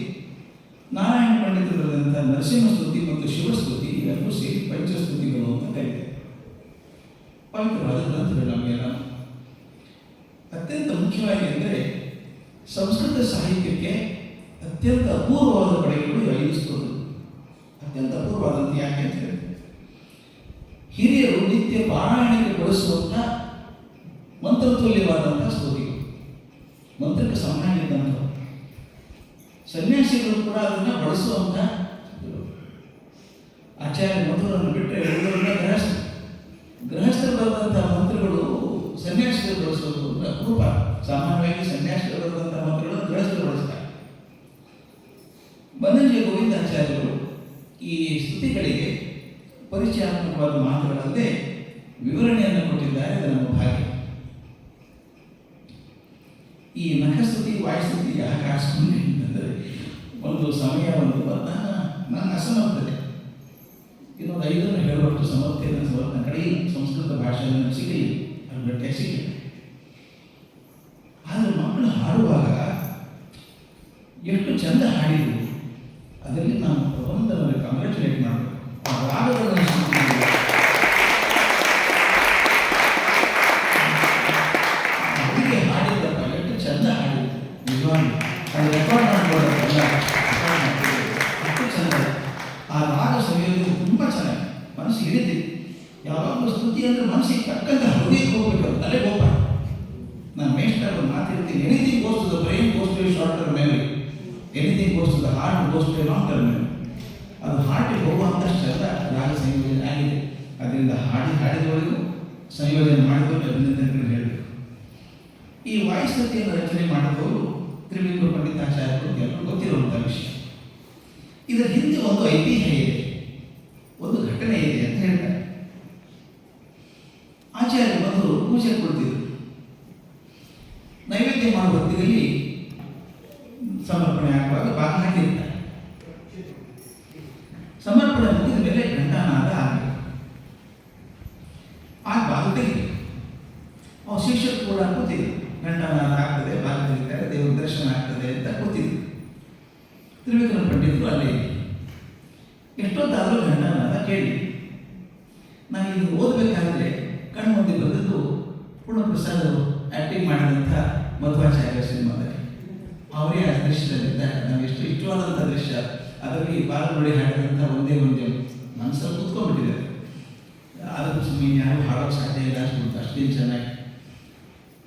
ನಾರಾಯಣ ಪಂಡಿತ ಬರೆದಂಥ ನರಸಿಂಹಸ್ತುತಿ ಮತ್ತು ಶಿವಸ್ತುತಿ, ಇವೆಲ್ಲವೂ ಸೇರಿ ಪಂಚಸ್ತುತಿಗಳು ಅಂತ ಕರೀತಾರೆ. ಪವಿತ್ರವಾದ ಗ್ರಂಥಗಳು ನಮಗೆಲ್ಲ. ಅತ್ಯಂತ ಮುಖ್ಯವಾಗಿ ಅಂದರೆ ಸಂಸ್ಕೃತ ಸಾಹಿತ್ಯಕ್ಕೆ ಅತ್ಯಂತ ಅಪೂರ್ವವಾದ ಪಡೆಗಳು 5 ಸ್ತೋತ್ರಗಳು. ಅತ್ಯಂತ ಅಪೂರ್ವವಾದಂಥ ಯಾಕೆ ಅಂತ ಹೇಳಿದ್ರೆ, ಹಿರಿಯರು ನಿತ್ಯ ಪಾರಾಯಣಕ್ಕೆ ಬಳಸುವಂಥ ಮಂತ್ರತುಲ್ಯವಾದಂಥ ಸ್ತುತಿಗಳು, ಮಂತ್ರಕ್ಕೆ ಸಮನಾಗಿದ್ದಂಥ. ಸನ್ಯಾಸಿಗಳು ಕೂಡ ಅದನ್ನು ಬಳಸುವಂಥ ಆಚಾರ್ಯ ಮಧುರನ್ನು ಬಿಟ್ಟರೆ ಎಲ್ಲರನ್ನ ಗೃಹಸ್ಥರು ಬರೆದಂಥ ಮಂತ್ರಗಳು ಸನ್ಯಾಸಿಗಳು ಬಳಸೋದು ಅಪರೂಪ. ಸಾಮಾನ್ಯವಾಗಿ ಸನ್ಯಾಸಿಗಳು ಬರೆದಂಥ ಮಂತ್ರಗಳನ್ನು ಗೃಹಸ್ಥರು ಬಳಸ್ತಾರೆ. ಬನ್ನಂಜೆ ಗೋವಿಂದಾಚಾರ್ಯರು ಈ ಸ್ತುತಿಗಳಿಗೆ ಪರಿಚಯಾತ್ಮಕವಾದ ಮಾತುಗಳಲ್ಲದೆ ವಿವರಣೆಯನ್ನು ಕೊಟ್ಟಿದ್ದಾರೆ. ಅದು ನಮ್ಮ ಭಾಗ್ಯ. ಈ ನಖಸ್ತುತಿ ವಾಯುಸ್ತುತಿ ಯಾಕೆ ಆರಿಸ್ಕೊಂಡೆ ಅಂತಂದರೆ, ಒಂದು ಸಮಯ ನನ್ನ ಅಸಮರ್ಥತೆ, ಇನ್ನೊಂದು 5 ಹೇಳುವಷ್ಟು ಸಮರ್ಥೆ ನನ್ನ ಕಡೆ ಸಂಸ್ಕೃತ ಭಾಷೆ ನನಗೆ ಸಿಗಲಿ, ಅದು ಗಟ್ಟಿಯಾಗಿ ಸಿಗಲಿ. ಆದರೆ ಮಕ್ಕಳು ಹಾಡುವಾಗ ಎಷ್ಟು ಚಂದ ಹಾಡಿದ್ರು, ಅದರಲ್ಲಿ ನಾನು ಪ್ರಬಂಧವನ್ನು ಕಂಗ್ರ್ಯಾಚುಲೇಟ್ ಮಾಡಬೇಕು. ಆ ರಾಗಗಳನ್ನು ಹುಡುಗಿ ಹಾಡಿದ್ದಪ್ಪ, ಎಷ್ಟು ಚಂದ ಹಾಡಿದ್ರು ನಿಜವಾಗ್ಲೂ. ಅದು ರೆಕಾರ್ಡ್ ಮಾಡ್ಬೋದಲ್ಲ, ಎಷ್ಟು ಚಂದ. ಆ ರಾಗ ಸವಿಯೋದು ತುಂಬ ಚೆನ್ನಾಗಿ ಮನಸ್ಸಿಗೆ ಹಿಡಿದಿದೆ. ಯಾವಾಗಲೂ ಸ್ತುತಿ ಅಂದರೆ ಮನಸ್ಸಿಗೆ ತಕ್ಕಂಥ ಹೃದಯಕ್ಕೆ ಹೋಗ್ಬೇಕು, ತಲೆಗೆ ಹೋಗ್ಬಾರ್ದು. ಮಾತು ಹೇಳ್ತೀನಿ, anything goes to the brain goes to short term memory, anything goes to the heart goes to long term memory. ಅದು ಹಾರ್ಟಿಗೆ ಹೋಗುವಂತಷ್ಟೆಲ್ಲ ರಾಗ ಸಂಯೋಜನೆ ಆಗಿದೆ. ಅದರಿಂದ ಹಾಡಿದವರಿಗೂ ಸಂಯೋಜನೆ ಮಾಡಿದವರು ಅಭಿನಂದನೆಗಳು ಹೇಳಬೇಕು. ಈ ವಾಯುಸ್ತುತಿಯನ್ನು ರಚನೆ ಮಾಡಿದವರು ತ್ರಿವಿಕ್ರಮ ಪಂಡಿತಾಚಾರ್ಯರು ಎಲ್ಲರೂ ಗೊತ್ತಿರುವಂಥ ವಿಷಯ. ಇದರ ಹಿಂದೆ ಒಂದು ಐತಿಹ್ಯ ಇದೆ, ಒಂದು ಘಟನೆ ಇದೆ ಅಂತ ಹೇಳ್ತಾರೆ. ಆಚಾರ್ಯ ಬಂದು ಪೂಜೆ ಕೊಡ್ತಿದ್ರು. ನೈವೇದ್ಯ ಮಾಡುವ ಹೊತ್ತಿನಲ್ಲಿ ಸಮರ್ಪಣೆ ಆಗುವಾಗ ಬಾಗಿಲು ಹಾಕಿರ್ತಾರೆ. ಸಮರ್ಪಣೆ ಮುಗಿದ ಮೇಲೆ ಘಂಟಾನಾದ ಆಗಬೇಕು. ಆಗ ಬಾಗಿಲು ತೆಗಿಬೇಕು. ಅವ್ರ ಶಿಕ್ಷಕರು ಕೂಡ ಕೂತಿದ್ರು. ಘಂಟಾನಾದ ಆಗ್ತದೆ, ಬಾಗಿಲು ತೆಗಿತಾರೆ, ದೇವರ ದರ್ಶನ ಆಗ್ತದೆ ಅಂತ ಕೂತಿದ್ರು. ತ್ರಿವಿಕ್ರಮ ಪಂಡಿತರು ಅಲ್ಲೇ ಎಷ್ಟೊತ್ತಾದರೂ ಘಂಟಾನಾದ ಕೇಳಿ. ನಾನು ಇದು ಓದಬೇಕಾದ್ರೆ ಕಣ್ಣು ಮುಂದೆ ಬಂದದ್ದು ಪೂರ್ಣಪ್ರಸಾದ್ ಆ್ಯಕ್ಟಿಂಗ್ ಮಾಡಿದಂಥ ಮಧ್ವಾಚಾರ್ಯ ಸಿನಿಮಾದಲ್ಲಿ. ಅವರೇ ಆ ದೃಶ್ಯದಲ್ಲಿದ್ದಾರೆ. ನಮಗೆ ಎಷ್ಟು ಇಷ್ಟವಾದಂಥ ದೃಶ್ಯ. ಅದರಲ್ಲಿ ಬಾಲಮುರಳಿ ಹಾಡಿದಂಥ ಒಂದೇ ಮನಸ್ಸಲ್ಲಿ ಕೂತ್ಕೊಂಡ್ಬಿಟ್ಟಿದ್ದಾರೆ. ಅದಕ್ಕೂ ಸುಮ್ಮನೆ ಯಾರು ಹಾಡೋಕ್ಕೆ ಸಾಧ್ಯ ಇಲ್ಲ ಅಷ್ಟೇನು ಚೆನ್ನಾಗಿ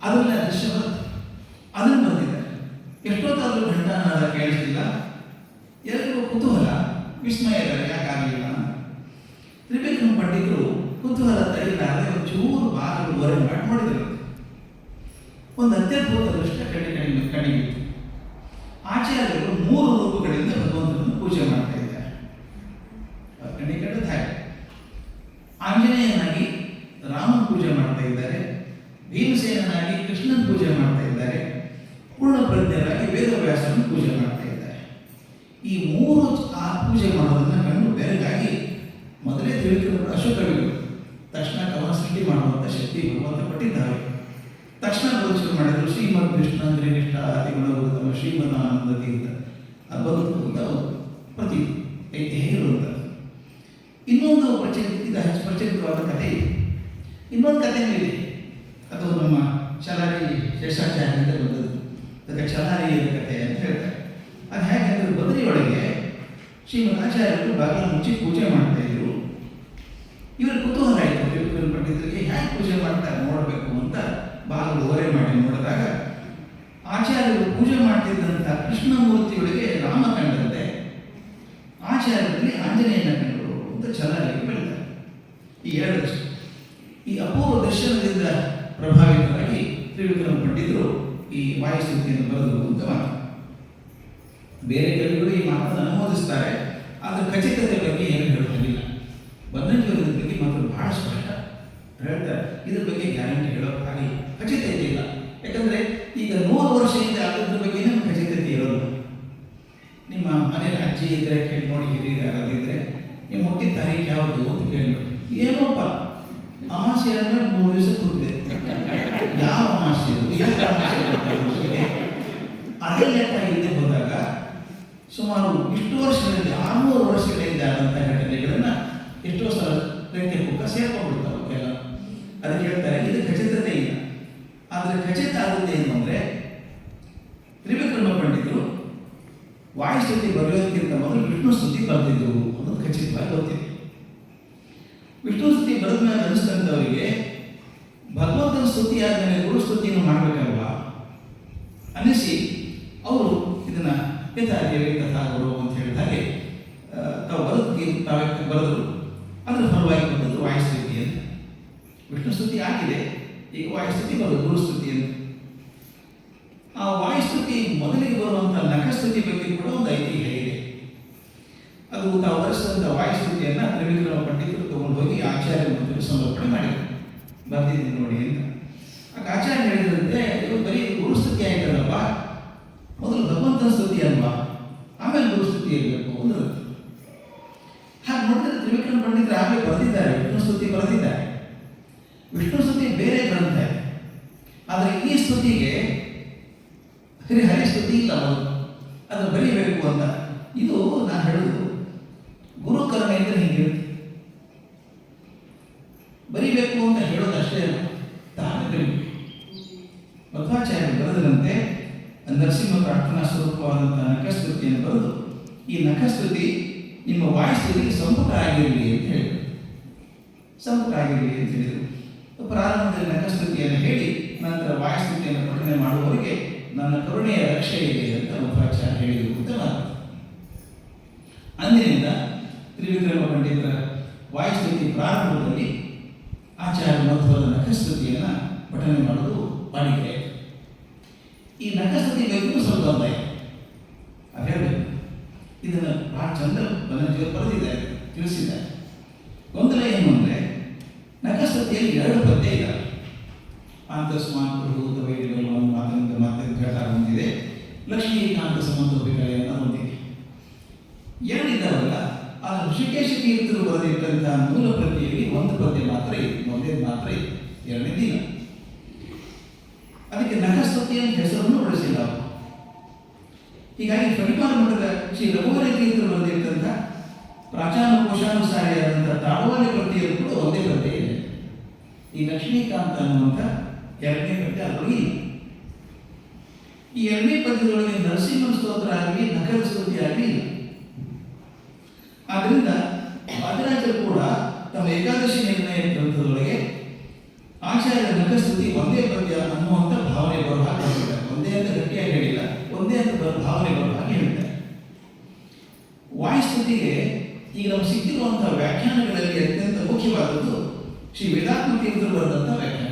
ಅದರಲ್ಲಿ ಆ ದೃಶ್ಯ ಬರುತ್ತೆ. ಅದನ್ನು ಬಂದಿದ್ದಾರೆ. ಎಷ್ಟೊತ್ತಾದರೂ ಘಂಟಾನಾದ ಕೇಳಿಸ್ತಿಲ್ಲ. ಎಲ್ಲರಿಗೂ ಕುತೂಹಲ, ವಿಸ್ಮಯ ಇದ್ದಾರೆ, ಯಾಕಾಗಲಿಲ್ಲ. ತ್ರಿವಿಕ್ರಮ ಪಂಡಿತರು ಕುತೂಹಲ ತೈಲಾದೆ ಒಂಚೂರು ಬಾಗಿಲು ಹೊರಗೆ ಮಾಡಿ ನೋಡಿದರು. ಒಂದು ಅತ್ಯದ್ಭುತ ದೃಶ್ಯ ಕಣಿಬಿತ್ತು. ಆಚಾರ್ಯರು 3 ರೂಪಗಳಿಂದ ಭಗವಂತನನ್ನು ಪೂಜೆ ಮಾಡ್ತಾ ಇದ್ದಾರೆ. ಕಣಿಕಂಡದ ಹಾಗೆ ಆಂಜನೇಯನಾಗಿ ರಾಮನ ಪೂಜೆ ಮಾಡ್ತಾ ಇದ್ದಾರೆ, ಭೀಮಸೇನಾಗಿ ಕೃಷ್ಣನ ಪೂಜೆ ಮಾಡ್ತಾ ಇದ್ದಾರೆ, ಪೂರ್ಣಪ್ರಜ್ಞರಾಗಿ ವೇದವ್ಯಾಸನ ಪೂಜೆ ಮಾಡ್ತಾ ಇದ್ದಾರೆ. ಈ 3 ಆ ಪೂಜೆ ಮಾಡೋದನ್ನು ಕಂಡು ಬೆರಗಾಗಿ ಮೊದಲೇ ತಿಳಿದುಕೊಂಡು ಅಶೋಕವಿಗಳು ತಕ್ಷಣ ಕವನ ಸೃಷ್ಟಿ ಮಾಡುವಂಥ ಶಕ್ತಿ ಭಗವಂತ ಕೊಟ್ಟಿದ್ದಾರೆ. ತಕ್ಷಣ ಶುರು ಮಾಡಿದರು. ಶ್ರೀಮದ್ ಕೃಷ್ಣ ಅಂದ್ರೆ ನಿಷ್ಠ ಆದಿಗುಣಗುಣ ಶ್ರೀಮದಾನಂದ ತೀರ್ಥ ಅದು ಪ್ರತಿ ಐತಿಹ್ಯ ಇರುವಂಥದ್ದು. ಇನ್ನೊಂದು ಪ್ರಚಲಿತವಾದ ಕಥೆ ಇದೆ. ಇನ್ನೊಂದು ಕಥೆನೂ ಇದೆ. ಅದು ನಮ್ಮ ಚಲಾರಿ ಶೇಷಾಚಾರ್ಯದಿಂದ ಬಂದದ್ದು. ಅದಕ್ಕೆ ಚಲಾರಿಯ ಕಥೆ ಅಂತ ಹೇಳ್ತಾರೆ. ಅದು ಹೇಗೆಂದ್ರೆ ಬದರಿಯೊಳಗೆ ಶ್ರೀಮದ್ ಆಚಾರ್ಯರು ಬಾಗಿಲ ಮುಚ್ಚಿ ಪೂಜೆ ಮಾಡ್ತಾ ಇದ್ರು. ಇವರು ಕುತೂಹಲ ಆಯಿತು. ತ್ರಿವಿಕ್ರಮ ಪಂಡಿತರಿಗೆ ಹೇಗೆ ಪೂಜೆ ಮಾಡ್ತಾರೆ ನೋಡಬೇಕು ಅಂತ ಬಾಗಿಲು ಓರೆ ಮಾಡಿ ನೋಡಿದಾಗ ಆಚಾರ್ಯರು ಪೂಜೆ ಮಾಡ್ತಿದ್ದಂಥ ಕೃಷ್ಣಮೂರ್ತಿಯೊಳಗೆ ರಾಮ ಕಂಡಂತೆ, ಆಚಾರ್ಯರಲ್ಲಿ ಆಂಜನೇಯನ ಕಂಡರು ಅಂತ ಚಲಾರಿಗೆ ಬೆಳೆದ. ಈ 2 ದೃಶ್ಯ, ಈ ಅಪೂರ್ವ ದರ್ಶನದಿಂದ ಪ್ರಭಾವಿತರಾಗಿ ತ್ರಿವಿಕ್ರಮ ಪಂಡಿತರು ಈ ವಾಯುಸ್ತುತಿಯನ್ನು ಬರೆದರು ಅಂತ ಮಾತು. ಬೇರೆ ಕವಿಗಳು ಈ ಮಾತನ್ನು ಅನುಮೋದಿಸ್ತಾರೆ, ಆದರೆ ಖಚಿತತೆ ಬಗ್ಗೆ ಏನು ಹೇಳುತ್ತಿಲ್ಲ. ಬನ್ನಂಜಿಯವರ ಬಗ್ಗೆ ಮಾತ್ರ ಬಹಳ ಸ್ಪಷ್ಟ ಹೇಳ್ತಾರೆ. ಇದ್ರ ಬಗ್ಗೆ ಗ್ಯಾರಂಟಿ ಹೇಳೋಕ್ಕಾಗಿ ಖಚಿತತೆ ಇಲ್ಲ. ಯಾಕಂದರೆ ಈಗ 100 ವರ್ಷದಿಂದ ಆಗೋದ್ರ ಬಗ್ಗೆ ನಮ್ಗೆ ಖಚಿತತೆ ಇರೋಲ್ಲ. ನಿಮ್ಮ ಮನೇಲಿ ಅಜ್ಜಿ ಇದ್ದರೆ ಕೇಳಿ ನೋಡಿ, ಹಿರಿಯರಾಗಿದ್ದರೆ ನೀವು ಹುಟ್ಟಿದ ತಾರೀಕು ಯಾವುದು ಅಂತ ಕೇಳಿ, ಏನೋಪ್ಪ ಅಮಾಸೆ ಅಂದರೆ 3 ದಿವಸ ಕೂತಿದೆ, ಯಾವ ಅಮಾಸೆ ಅದೇ ಲೆಕ್ಕ ಇಲ್ಲದೆ ಹೋದಾಗ ಸುಮಾರು ಇಷ್ಟು ವರ್ಷಗಳಿಂದ 600 ವರ್ಷಗಳಿಂದ ಆದಂಥ ಘಟನೆಗಳನ್ನು ಎಷ್ಟೋ ಸಲ ಲೆಕ್ಕ ಪುಕ್ಕ ಸೇರ್ಕೊಂಡ್ಬಿಡ್ತಾರೆ ಕೆಲ. ಅದಕ್ಕೆ ಹೇಳ್ತಾರೆ ಇದು ಖಚಿತತೆ ಇಲ್ಲ. ಆದರೆ ಖಚಿತ ಆಗುತ್ತೆ ಏನು ಅಂದರೆ ತ್ರಿವಿಕ್ರಮ ಪಂಡಿತರು ವಾಯುಸ್ತುತಿ ಬರೆಯೋದಕ್ಕಿಂತ ಮೊದಲು ವಿಷ್ಣು ಸ್ತುತಿ ಬರೆದಿದ್ದರು ಅನ್ನೋದು ಖಚಿತವಾಗಿ ಗೊತ್ತಿದೆ. ವಿಷ್ಣು ಸ್ತುತಿ ಬರೆದ ಮೇಲೆ ಅನಿಸ್ತಂಥವರಿಗೆ ಭಗವಂತನ ಸ್ತುತಿ ಆದಮೇಲೆ ಗುರು ಸ್ತುತಿಯನ್ನು ಮಾಡಬೇಕಲ್ವಾ ಅನ್ನಿಸಿ ಅವರು ಇದನ್ನು ಯಥಾದೇವಿ ತಥಾಗುರು ಅಂತ ಹೇಳಿದ ಹಾಗೆ ತಾವು ತಾವೇ ಬರೆದರು. ಅದರ ಫಲವಾಗಿ ಬಂದದ್ದು ವಾಯುಸ್ತುತಿ ಅಂತ. ವಿಷ್ಣು ಸ್ತುತಿ ಆಗಿದೆ, ಈಗ ವಾಯುಸ್ತುತಿ ಬರೋದು ಗುರುಸ್ತುತಿ ಅಂತ. ಆ ವಾಯುಸ್ತುತಿ ಮೊದಲಿಗೆ ಬರುವಂಥ ನಖಸ್ತುತಿ ಬಗ್ಗೆ ಕೂಡ ಒಂದು ಐತಿಹ್ಯ ಇದೆ. ಅದು ತಾವು ಬರೆಸಿದಂಥ ವಾಯುಸ್ತುತಿಯನ್ನು ತ್ರಿವಿಕ್ರಮ ಪಂಡಿತರು ತಗೊಂಡು ಹೋಗಿ ಆಚಾರ್ಯ ಮಂತ್ರಿ ಸಮರ್ಪಣೆ ಮಾಡಿದರು. ಬರ್ತಿದ್ದೀನಿ ನೋಡಿ ಅಂತ. ಆಗ ಆಚಾರ್ಯ ಹೇಳಿದಂತೆ ಇದು ಬರೀ ಗುರುಸ್ತುತಿ ಆಯ್ತಲ್ಲಪ್ಪ, ಮೊದಲು ಭಗವಂತನ ಸ್ತುತಿ ಅಲ್ವಾ, ಆಮೇಲೆ ಗುರುಸ್ತುತಿ ಇರಬೇಕು ಅಂದ್ರೆ. ಹಾಗೆ ನೋಡಿದ್ರೆ ತ್ರಿವಿಕ್ರಮ ಪಂಡಿತರು ಆಗಲೇ ಬರೆದಿದ್ದಾರೆ, ವಿಷ್ಣು ಸ್ತುತಿ ಬರೆದಿದ್ದಾರೆ. ವಿಷ್ಣು ಸ್ತುತಿ ಬೇರೆ ಗ್ರಂಥ ಇದೆ, ಆದರೆ ಈ ಸ್ತುತಿಗೆ ಹರಿಸ್ತುತಿ ಇಲ್ಲ, ಅದು ಬರೀಬೇಕು ಅಂತ. ಇದು ನಾನು ಹೇಳೋದು ಗುರುಕರಣೆ ಅಂದರೆ ಹೀಗೆ ಬರೀಬೇಕು ಅಂತ ಹೇಳೋದು ಅಷ್ಟೇ ಅಲ್ಲ, ತಾನೇ ಬರೀಬೇಕು. ಮಧ್ವಾಚಾರ್ಯರು ಬರೆದಂತೆ ನರಸಿಂಹ ಪ್ರಾರ್ಥನಾ ಸ್ವರೂಪವಾದಂಥ ನಖಸ್ತುತಿಯನ್ನು ಬರೆದು ಈ ನಖಸ್ತುತಿ ನಿಮ್ಮ ವಾಯುಸ್ತುತಿಗೆ ಸಂಪುಟ ಆಗಿರಲಿ ಅಂತ ಹೇಳಿದರು. ಸಂಪುಟ ಆಗಿರಲಿ ಅಂತ ಹೇಳಿದರು. ಪ್ರಾರಂಭದಲ್ಲಿ ನಖಸ್ತುತಿಯನ್ನು ಹೇಳಿ ನಂತರ ವಾಯುಸ್ತುತಿಯನ್ನು ಪಠನೆ ಮಾಡುವವರಿಗೆ ನನ್ನ ಕರುಣೆಯ ರಕ್ಷೆ ಇದೆ ಅಂತ ಮಧ್ವಾಚಾರ್ಯ ಹೇಳಿದರು ಅಂತ ಮಾತು. ಅಂದಿನಿಂದ ತ್ರಿವಿಕ್ರಮ ಪಂಡಿತರ ವಾಯುಸ್ತುತಿ ಪ್ರಾರಂಭದಲ್ಲಿ ಆಚಾರ್ಯ ಮಧ್ವದ ನಖಸ್ತುತಿಯನ್ನು ಪಠನೆ ಮಾಡೋದು ವಾಡಿಕೆ ಆಯಿತು. ಈ ನಖಸ್ತುತಿ ಬಗ್ಗೆ ಸ್ವಲ್ಪ ಒಂದಾಯಿತು, ಅದು ಹೇಳಬೇಕು. ಇದನ್ನು ಬಹಳ ಚಂದ ಬನಂಜಿಯವರು ಬರೆದಿದ್ದಾರೆ, ತಿಳಿಸಿದ್ದಾರೆ. ಗೊಂದಲ ಏನು ಅಂದರೆ, ನಖಸ್ತುತಿಯಲ್ಲಿ 2 ಪದ್ಯ ಇದ್ದಾರೆ. ಅಂತಸ್ಮಾತ್ ವೈರಿಗಳು ಒಂದು ಮಾತಿನಿಂದ ಮಾತಿನ ಹೇಳ್ತಾ ಬಂದಿದೆ, ಲಕ್ಷ್ಮೀಕಾಂತ ಸಮಂತೋಪಿಕಳೆ ಅಂತ ಬಂದಿದೆ. 2 ಇದ್ದಾವಲ್ಲ, ಆ ಋಷಿಕೇಶ ತೀರ್ಥರು ಬರೆದಿಟ್ಟಂತಹ ಮೂಲ ಪ್ರತಿಯಲ್ಲಿ 1 ಪದ್ಯ ಮಾತ್ರ ಇದೆ, ಒಂದೇ ಮಾತ್ರ ಇದೆ, 2ನೇದಿಲ್ಲ. ಅದಕ್ಕೆ ನಖಸ್ತುತಿ ಅಂತ ಹೆಸರನ್ನು ಬಳಸಿಲ್ಲ ಅವರು. ಹೀಗಾಗಿ ಫಣಿಪಾಲ ಮಠದ ಶ್ರೀ ರಘುವರ ತೀರ್ಥರು ಬರೆದಿಟ್ಟಂಥ ಪ್ರಾಚಾನ ಕೋಶಾನುಸಾರಿಯಾದಂಥ ತಾಳುವಾಲಿ ಪ್ರತಿಯಲ್ಲೂ ಕೂಡ ಒಂದೇ ಪದ್ಯ ಇದೆ. ಈ ಲಕ್ಷ್ಮೀಕಾಂತ ಅನ್ನುವಂಥ 2ನೇ ಪದ್ಯ ಅದರೊಳಗೆ ಇಲ್ಲ. ಈ 2ನೇ ಪದ್ಯದೊಳಗೆ ನರಸಿಂಹ ಸ್ತೋತ್ರ ಆಗಲಿ ನಖರ ಸ್ತುತಿ ಆಗಲಿ ಇಲ್ಲ. ಆದ್ದರಿಂದ ವಾದಿರಾಜರು ಕೂಡ ತಮ್ಮ ಏಕಾದಶಿ ನಿರ್ಣಯ ಗ್ರಂಥದೊಳಗೆ ಆಚಾರ್ಯ ನಖಸ್ತುತಿ ಒಂದೇ ಪದ್ಯ ಅನ್ನುವಂಥ ಭಾವನೆ ಬರೋ ಹಾಗೆ ಹೇಳಿದ್ದಾರೆ. ಒಂದೇ ಅಂತ ಗಟ್ಟಿಯಾಗಿ ಹೇಳಿಲ್ಲ, ಒಂದೇ ಅಂತ ಭಾವನೆ ಬರೋ ಹಾಗೆ ಹೇಳಿದ್ದಾರೆ. ವಾಯುಸ್ತುತಿಗೆ ಈಗ ನಾವು ಸಿಕ್ಕಿರುವಂತಹ ವ್ಯಾಖ್ಯಾನಗಳಲ್ಲಿ ಅತ್ಯಂತ ಮುಖ್ಯವಾದದ್ದು ಶ್ರೀ ವೇದಾಂತ ತೀರ್ಥರು ಬರೆದಂಥ ವ್ಯಾಖ್ಯಾನ.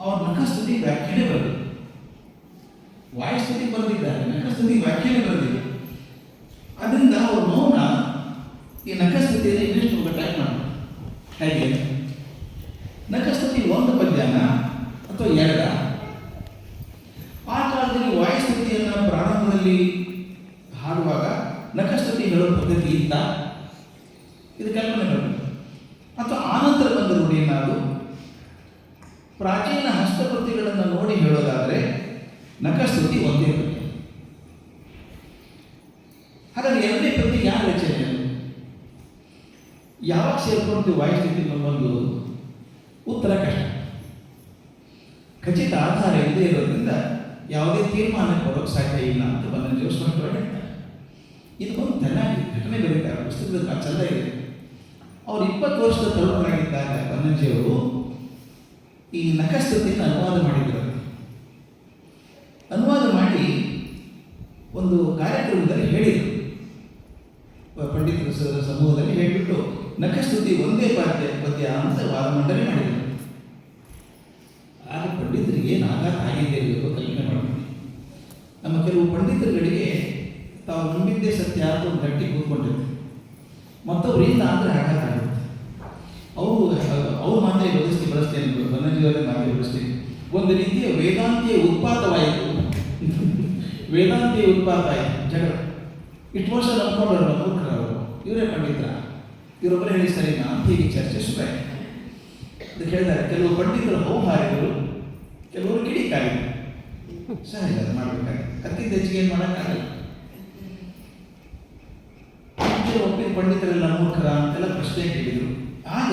ಅವ್ರ ನಖಸ್ತುತಿ ವ್ಯಾಖ್ಯಾನೆ ಬರೆದಿಲ್ಲ, ವಾಯುಸ್ತುತಿ ಬರೆದಿದ್ದಾರೆ, ನಖಸ್ತುತಿ ವ್ಯಾಖ್ಯಾನೆ ಬರೆದಿಲ್ಲ. ಅದರಿಂದ ಅವ್ರ ಮೌನ ಈ ನಖಸ್ತುತಿಯಲ್ಲಿ ಇಂಗ್ಲಿಷ್ ಟೈಪ್ ಮಾಡೋದು ಹೇಗೆ, ನಖಸ್ತುತಿ 1 ಪದ್ಯನ ಅಥವಾ 2. ಆ ಕಾಲದಲ್ಲಿ ವಾಯುಸ್ತುತಿಯನ್ನು ಪ್ರಾರಂಭದಲ್ಲಿ ಹಾಡುವಾಗ ನಖಸ್ತುತಿ ಹೇಳೋ ಪದ್ಧತಿ ಇತ್ತ, ಇದು ಕಲ್ಪನೆ ಬರಬೇಕು. ಅಥವಾ ಆನಂತರ ಬಂದ ರೂಢಿ ಏನಾದರೂ ಪ್ರಾಚೀನ ಹಸ್ತಪ್ರತಿಗಳನ್ನು ನೋಡಿ ಹೇಳೋದಾದರೆ ನಖಸ್ತುತಿ ಒಂದೇ ಪದ್ಯ. ಹಾಗಾಗಿ 2ನೇ ಪದ್ಯ ಯಾರು ರಚನೆ, ಯಾವಾಗ ಸೇರ್ಕೊಂಡು ವಾಯುಸ್ಥಿತಿ ಒಂದು ಉತ್ತರ ಕಷ್ಟ. ಖಚಿತ ಆಧಾರ ಇಲ್ಲದೆ ಇರೋದ್ರಿಂದ ಯಾವುದೇ ತೀರ್ಮಾನಕ್ಕೆ ಬರೋಕ್ಕೆ ಸಾಧ್ಯ ಇಲ್ಲ ಅಂತ ಬನ್ನಂಜಿಯವರು ಸ್ಪಷ್ಟವಾಗಿ ಹೇಳ್ತಾರೆ. ಇದಕ್ಕೊಂದು ಚೆನ್ನಾಗಿ ಘಟನೆ ಬರೀತಾರೆ, ಪುಸ್ತಕದಲ್ಲಿ ಚಂದ ಇದೆ. ಅವರು 20 ವರ್ಷದ ತರುಣರಾಗಿದ್ದಾಗ ಬನ್ನಂಜಿಯವರು ಈ ನಖಸ್ತುತಿಯನ್ನು ಅನುವಾದ ಮಾಡಿದ್ರು. ಅನುವಾದ ಮಾಡಿ ಒಂದು ಕಾರ್ಯಕ್ರಮದಲ್ಲಿ ಹೇಳಿದರು, ಪಂಡಿತರ ಸಮೂಹದಲ್ಲಿ ಹೇಳಿಬಿಟ್ಟು ನಖಸ್ತುತಿ ಒಂದೇ ಪದ್ಯ ಅಂತ ವಾದ ಮಂಡನೆ ಮಾಡಿದರು. ಆಗ ಪಂಡಿತರಿಗೆ ಏನು ಆಘಾತ ಆಗಿದೆ ಇರೋ ಕಲ್ಪನೆ ಮಾಡ್ತೀವಿ. ನಮ್ಮ ಕೆಲವು ಪಂಡಿತರುಗಳಿಗೆ ತಾವು ನಂಬಿದ್ದೇ ಸತ್ಯ ಅಂತ ಒಂದು ಗಟ್ಟಿ ಕೂತ್ಕೊಂಡಿರ್ತಾರೆ, ಮತ್ತೊಬ್ರು ಇಲ್ಲ ಅಂದರೆ ಆಘಾತ ಆಗುತ್ತೆ. ಅವ್ರು ಮಾತ್ರ ಬಳಸ್ತೇನೆ, ಬನ್ನಂಜಿಯವರೇ ಮಾತ್ರ ಬಳಸ್ತೀನಿ. ಒಂದು ರೀತಿಯ ವೇದಾಂತಿಯ ಉತ್ಪಾತವಾಯಿತು, ವೇದಾಂತಿಯ ಉತ್ಪಾತ ಆಯಿತು, ಜಗಳ. ಇಷ್ಟು ವರ್ಷ ನಂಬ್ಕೊಂಡ್ರು ಮೂರ್ಖರವರು, ಇವರೇ ಪಂಡಿತರ, ಇವರೊಬ್ಬರೇ ಹೇಳಿ ಸರಿ ಅಂತ ಹೀಗೆ ಚರ್ಚೆ ಶುರುವಾಯಿತು. ಅದಕ್ಕೆ ಹೇಳಿದ್ದಾರೆ, ಕೆಲವು ಪಂಡಿತರು ಹೌಹಾರಿಗಳು, ಕೆಲವರು ಕಿಡಿಕಾರಿಗಳು. ಸರಿ, ಅದು ಮಾಡಬೇಕಾಗಿ ಅದಕ್ಕಿಂತ ಹೆಚ್ಚಿಗೆ ಏನು ಮಾಡೋಕ್ಕಾಗಲ್ಲ. ಒಪ್ಪಿದ ಪಂಡಿತರೆಲ್ಲ ಮೂರ್ಖರ ಅಂತೆಲ್ಲ ಪ್ರಶ್ನೆ ಕೇಳಿದರು. ಆಗ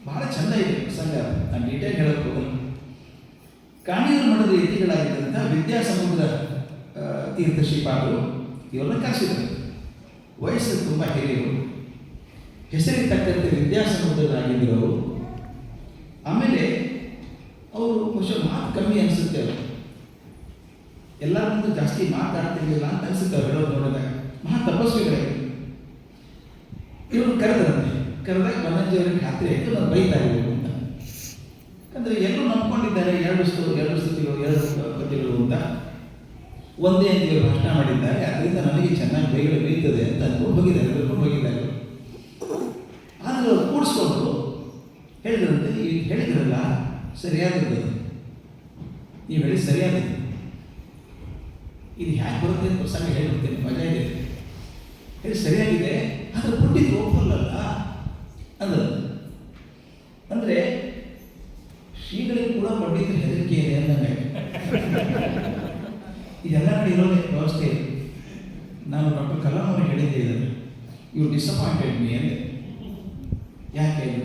ಬಹಳ ಚೆಂದ ಇದೆ ಪ್ರಸಂಗ, ನಾನು ಡೀಟೇಲ್ ಹೇಳಕ್ಕೆ ಹೋಗಲ್ಲ. ಕಾಣಿಯೂರು ಮಠದ ಯತಿಗಳಾಗಿದ್ದಂಥ ವಿದ್ಯಾಸಮುದ್ರ ತೀರ್ಥ ಶ್ರೀಪಾದರು ಇವರನ್ನ ಕರೆಸಿದರು. ವಯಸ್ಸು ತುಂಬ ಹಿರಿಯರು, ಹೆಸರಿಗೆ ತಕ್ಕಂತೆ ವಿದ್ಯಾಸಮುದ್ರರಾಗಿದ್ದರು ಅವರು. ಆಮೇಲೆ ಅವರು ಬಹುಶಃ ಮಾತು ಕಮ್ಮಿ ಅನಿಸುತ್ತೆ, ಅವರು ಎಲ್ಲರ ಮುಂದೆ ಜಾಸ್ತಿ ಮಾತಾಡ್ತಿರ್ಲಿಲ್ಲ ಅಂತ ಅನಿಸುತ್ತೆ ಅವ್ರು ಹೇಳೋದು ನೋಡಿದಾಗ. ಮಹಾ ತಪಸ್ವಿಗಳಾಗಿದ್ದರು. ಇವರು ಕರೆದಾಗ ಬನ್ನಂಜಿಯವರಿಗೆ ಖಾತ್ರಿ ಆಯಿತು, ನಾನು ಬೈತಾ ಇರಬೇಕು ಅಂತ. ಯಾಕಂದರೆ ಎಲ್ಲರೂ ನಂಬ್ಕೊಂಡಿದ್ದಾರೆ 2 ಸ್ತುತಿಗಳು 2 ಪದ್ಯಗಳು ಅಂತ, ಒಂದೇ ಅಂತ ಇವರು ಭಾಷಣ ಮಾಡಿದ್ದಾರೆ, ಅದರಿಂದ ನನಗೆ ಚೆನ್ನಾಗಿ ಬೈಗಳು ಬೀಳ್ತದೆ ಅಂತ ಅಂದ್ಕೊಂಡು ಹೋಗಿದ್ದಾರೆ. ಆದರೆ ಅವ್ರು ಕೂಡಿಸ್ಕೊಂಡು ಹೇಳಿದ್ರಂತೆ, ಈಗ ಹೇಳಿದ್ರಲ್ಲ ಸರಿಯಾದದ್ದು, ನೀವು ಹೇಳಿ ಸರಿಯಾದದ್ದು, ಇದು ಹ್ಯಾಕೆ ಬರುತ್ತೆ ಅಂತ ಪ್ರಸಂಗ ಹೇಳಿಬಿಡ್ತೇನೆ, ಮಜಾ ಇದೆ. ಹೇಳಿ ಸರಿಯಾಗಿದೆ, ಆದರೆ ಪುಟ್ಟಿದ್ರು ಒಪ್ಪಲ್ಲ ಅಂದ್ರೆ. ಅಂದರೆ ಶ್ರೀಗಳಿಗೆ ಕೂಡ ಪಂಡಿತರ ಹೆದರಿಕೆ ಇದೆ ಅಂದಂಗೆ. ಇದೆಲ್ಲ ಕಡೆ ಇರೋ ವ್ಯವಸ್ಥೆ ಇದೆ. ನಾನು ಡಾಕ್ಟರ್ ಕಲಾಂ ಅವರು ಹೇಳಿದ್ದೆ ಇದನ್ನು, ಯು ಡಿಸಪಾಯಿಂಟೆಡ್ ಮೀ ಅಂದರೆ. ಯಾಕೆ ಇದು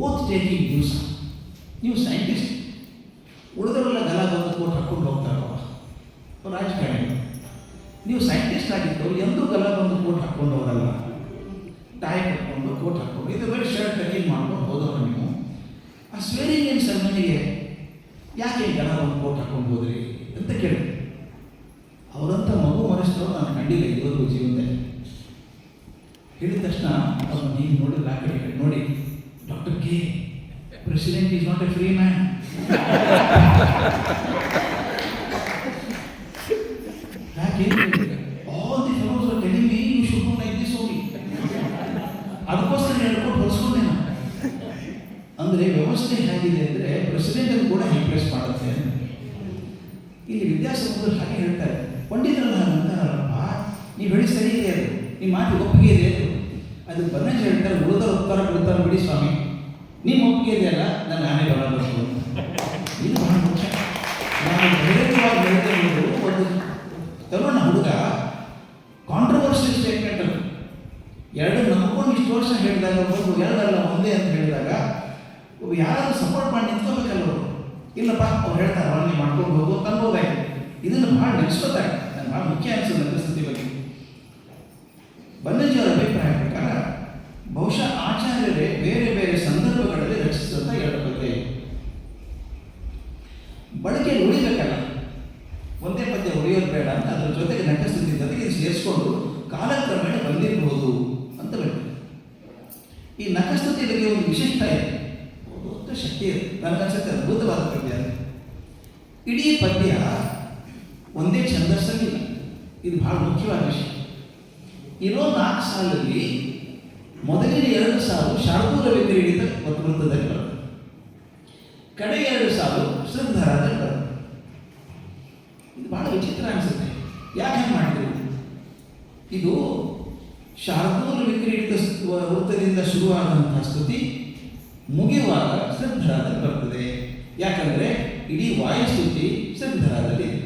ಓತ್ ಟೇಕಿಂಗ್ ನ್ಯೂಸ್, ನೀವು ಸೈಂಟಿಸ್ಟ್, ಉಳಿದವರೆಲ್ಲ ಗಲ ಬಂದು ಕೋಟ್ ಹಾಕ್ಕೊಂಡು ಹೋಗ್ತಾರವ ರಾಜಕಾರಣಿ. ನೀವು ಸೈಂಟಿಸ್ಟ್ ಆಗಿದ್ದು ಎಂದೂ ಗಲ ಬಂದು ಕೋಟ್ ಹಾಕ್ಕೊಂಡು ಹೋಗಲ್ಲ, ಟೈ ಹಾಕ್ಕೊಂಡು ಕೋಟ್ ಹಾಕ್ಕೊಂಡು ಇದು ಬೇರೆ ಶರ್ಟ್ ಟಕಿಂಗ್ ಮಾಡ್ಕೊಂಡು ಹೋದವರು ನೀವು. ಆ ಸ್ವೇರಿಂಗ್ ಏನು ಸರ್ ನನಗೆ ಯಾಕೆ ಜನ ಒಂದು ಕೋಟ್ ಹಾಕೊಂಡು ಹೋದ್ರಿ ಅಂತ ಕೇಳಿದೆ. ಅವರಂತ ಮಗು ಮನಸ್ಸರು ನಾನು ಕಂಡಿಲ್ಲ ಇರೋದು ಜೀವನದಲ್ಲಿ. ಹೇಳಿದ ತಕ್ಷಣ ಅವ್ರು ನೀವು ನೋಡಿದ್ರೆ ಆ ಕಡೆ ನೋಡಿ, doctor K, president is not a free man. ಯಾಕೆ all the fellows are telling me you should do like this only. ಅದಕ್ಕೋಸ್ಕರ ಹೇಳ್ಕೊಂಡು ಹೊಲಿಸ್ಕೊಂಡೆ ನಾನು. ಅಂದರೆ ವ್ಯವಸ್ಥೆ ಹೇಗಿದೆ ಅಂದರೆ ಪ್ರೆಸಿಡೆಂಟ್ ಕೂಡ ಇಂಪ್ರೆಸ್ ಮಾಡುತ್ತೆ. ಇಲ್ಲಿ ವಿದ್ಯಾಸಂಸ್ಥೆ ಹಾಗೆ ಹೇಳ್ತಾರೆ, ಪಂಡಿತರಲ್ಲ ಅಂತಾರಪ್ಪ, ನೀವು ಹೇಳಿ ಸರಿ ಇದೆ, ಅದು ನಿಮ್ಮ ಮಾತು ಒಪ್ಪಿಗೆ ಇದೆ, ಅದಕ್ಕೆ ಬನ್ನಂಜ ಹೇಳ್ತಾರೆ, ಉಳಿದ ಉತ್ತರ ಬಿಡ್ತಾರೆ ಬಿಡಿ ಸ್ವಾಮಿ, ನಿಮ್ಮ ಒಪ್ಪಿಗೆ ಇದೆಯಲ್ಲ ನಾನು ನಾನೇ ಬರಬೇಕು. ಇದು ಬಹಳ ಮುಖ್ಯ. ನಾನು ಧೈರ್ಯವಾಗಿ ಹೇಳ್ತೇನೆ. ಒಂದು ತರುಣ ಹುಡುಗ ಕಾಂಟ್ರವರ್ಷಿಯಲ್ ಸ್ಟೇಟ್ಮೆಂಟ್ ಅದು ಎರಡು ನಂಬ್ಕೊಂಡು ಇಷ್ಟು ವರ್ಷ ಹೇಳಿದಾಗ ಒಂದು ಎರಡಲ್ಲ ಒಂದೇ ಅಂತ ಹೇಳಿದಾಗ ಯಾರಾದ್ರೂ ಸಪೋರ್ಟ್ ಮಾಡಿ ನಿಂತ್ಕೋಬೇಕಲ್ಲ ಅವರು. ಇಲ್ಲಪ್ಪ ಅವ್ರು ಹೇಳ್ತಾರೆ ಅವನ್ನೇ ಮಾಡ್ಕೊಂಡು ಹೋಗು ಅಂತ ಅನ್ಬೋದಾಗಿದೆ. ಇದನ್ನು ಭಾಳ ನೆನೆಸ್ಕೋತಾರೆ. ನಾನು ಭಾಳ ಮುಖ್ಯ ಅನಿಸೋದು ನಗರಸ್ಥಿತಿ ಬಗ್ಗೆ. ಬನ್ನಂಜಿಯವರ ಅಭಿಪ್ರಾಯ ಪ್ರಕಾರ ಬಹುಶಃ ಆಚಾರ್ಯರೇ ಬೇರೆ ಬೇರೆ ಸಂದರ್ಭಗಳಲ್ಲಿ ರಚಿಸಿದಂಥ ಎರಡು ಪದ್ಯ ಬಳಕೆಯಲ್ಲಿ ಉಳಿಬೇಕಲ್ಲ, ಒಂದೇ ಪದ್ಯ ಉಳಿಯೋದು ಬೇಡ ಅಂತ ಅದ್ರ ಜೊತೆಗೆ ನಟಸ್ಥಿತಿ ಜೊತೆಗೆ ಸೇರಿಸ್ಕೊಂಡು ಕಾಲಕ್ರಮೇಣ ಬಂದಿರಬಹುದು ಅಂತ ಹೇಳ್ತಾರೆ. ಈ ನಖಸ್ತುತಿ ಬಗ್ಗೆ ಒಂದು ವಿಶಿಷ್ಟ ಇದೆ, ದೊಡ್ಡ ಶಕ್ತಿ ಇದೆ. ನನಗನ್ಸುತ್ತೆ ಅದ್ಭುತವಾದ ಪದ್ಯ. ಇಡೀ ಪದ್ಯ ಒಂದೇ ಛಂದಸ್ಸಲ್ಲಿಲ್ಲ. ಇದು ಬಹಳ ಮುಖ್ಯವಾದ ವಿಷಯ. ಇರೋ 4 ಸಾಲಲ್ಲಿ ಮೊದಲಿನ 2 ಸಾಲು ಶಾರ್ದೂಲ ವ್ಯತಿರಿಕ್ತ ವೃತ್ತದಲ್ಲಿ ಬರುತ್ತೆ, ಕಡೆ 2 ಸಾಲು ಶ್ರದ್ಧಾರದಲ್ಲಿ ಬರುತ್ತೆ. ಇದು ಬಹಳ ವಿಚಿತ್ರ ಅನಿಸುತ್ತೆ. ಯಾಕೆ ಮಾಡಿದ್ರು? ಇದು ಶಾರ್ದೂಲ ವಿಕ್ರೀಡಿತ ವೃತ್ತದಿಂದ ಶುರುವಾದಂತಹ ಸ್ತುತಿ ಮುಗಿಯುವಾಗ ಶ್ರದ್ಧಾರದಲ್ಲಿ ಬರ್ತದೆ. ಯಾಕಂದರೆ ಇಡೀ ವಾಯುಸ್ತುತಿ ಶ್ರದ್ಧಾರದಲ್ಲಿ ಇದೆ.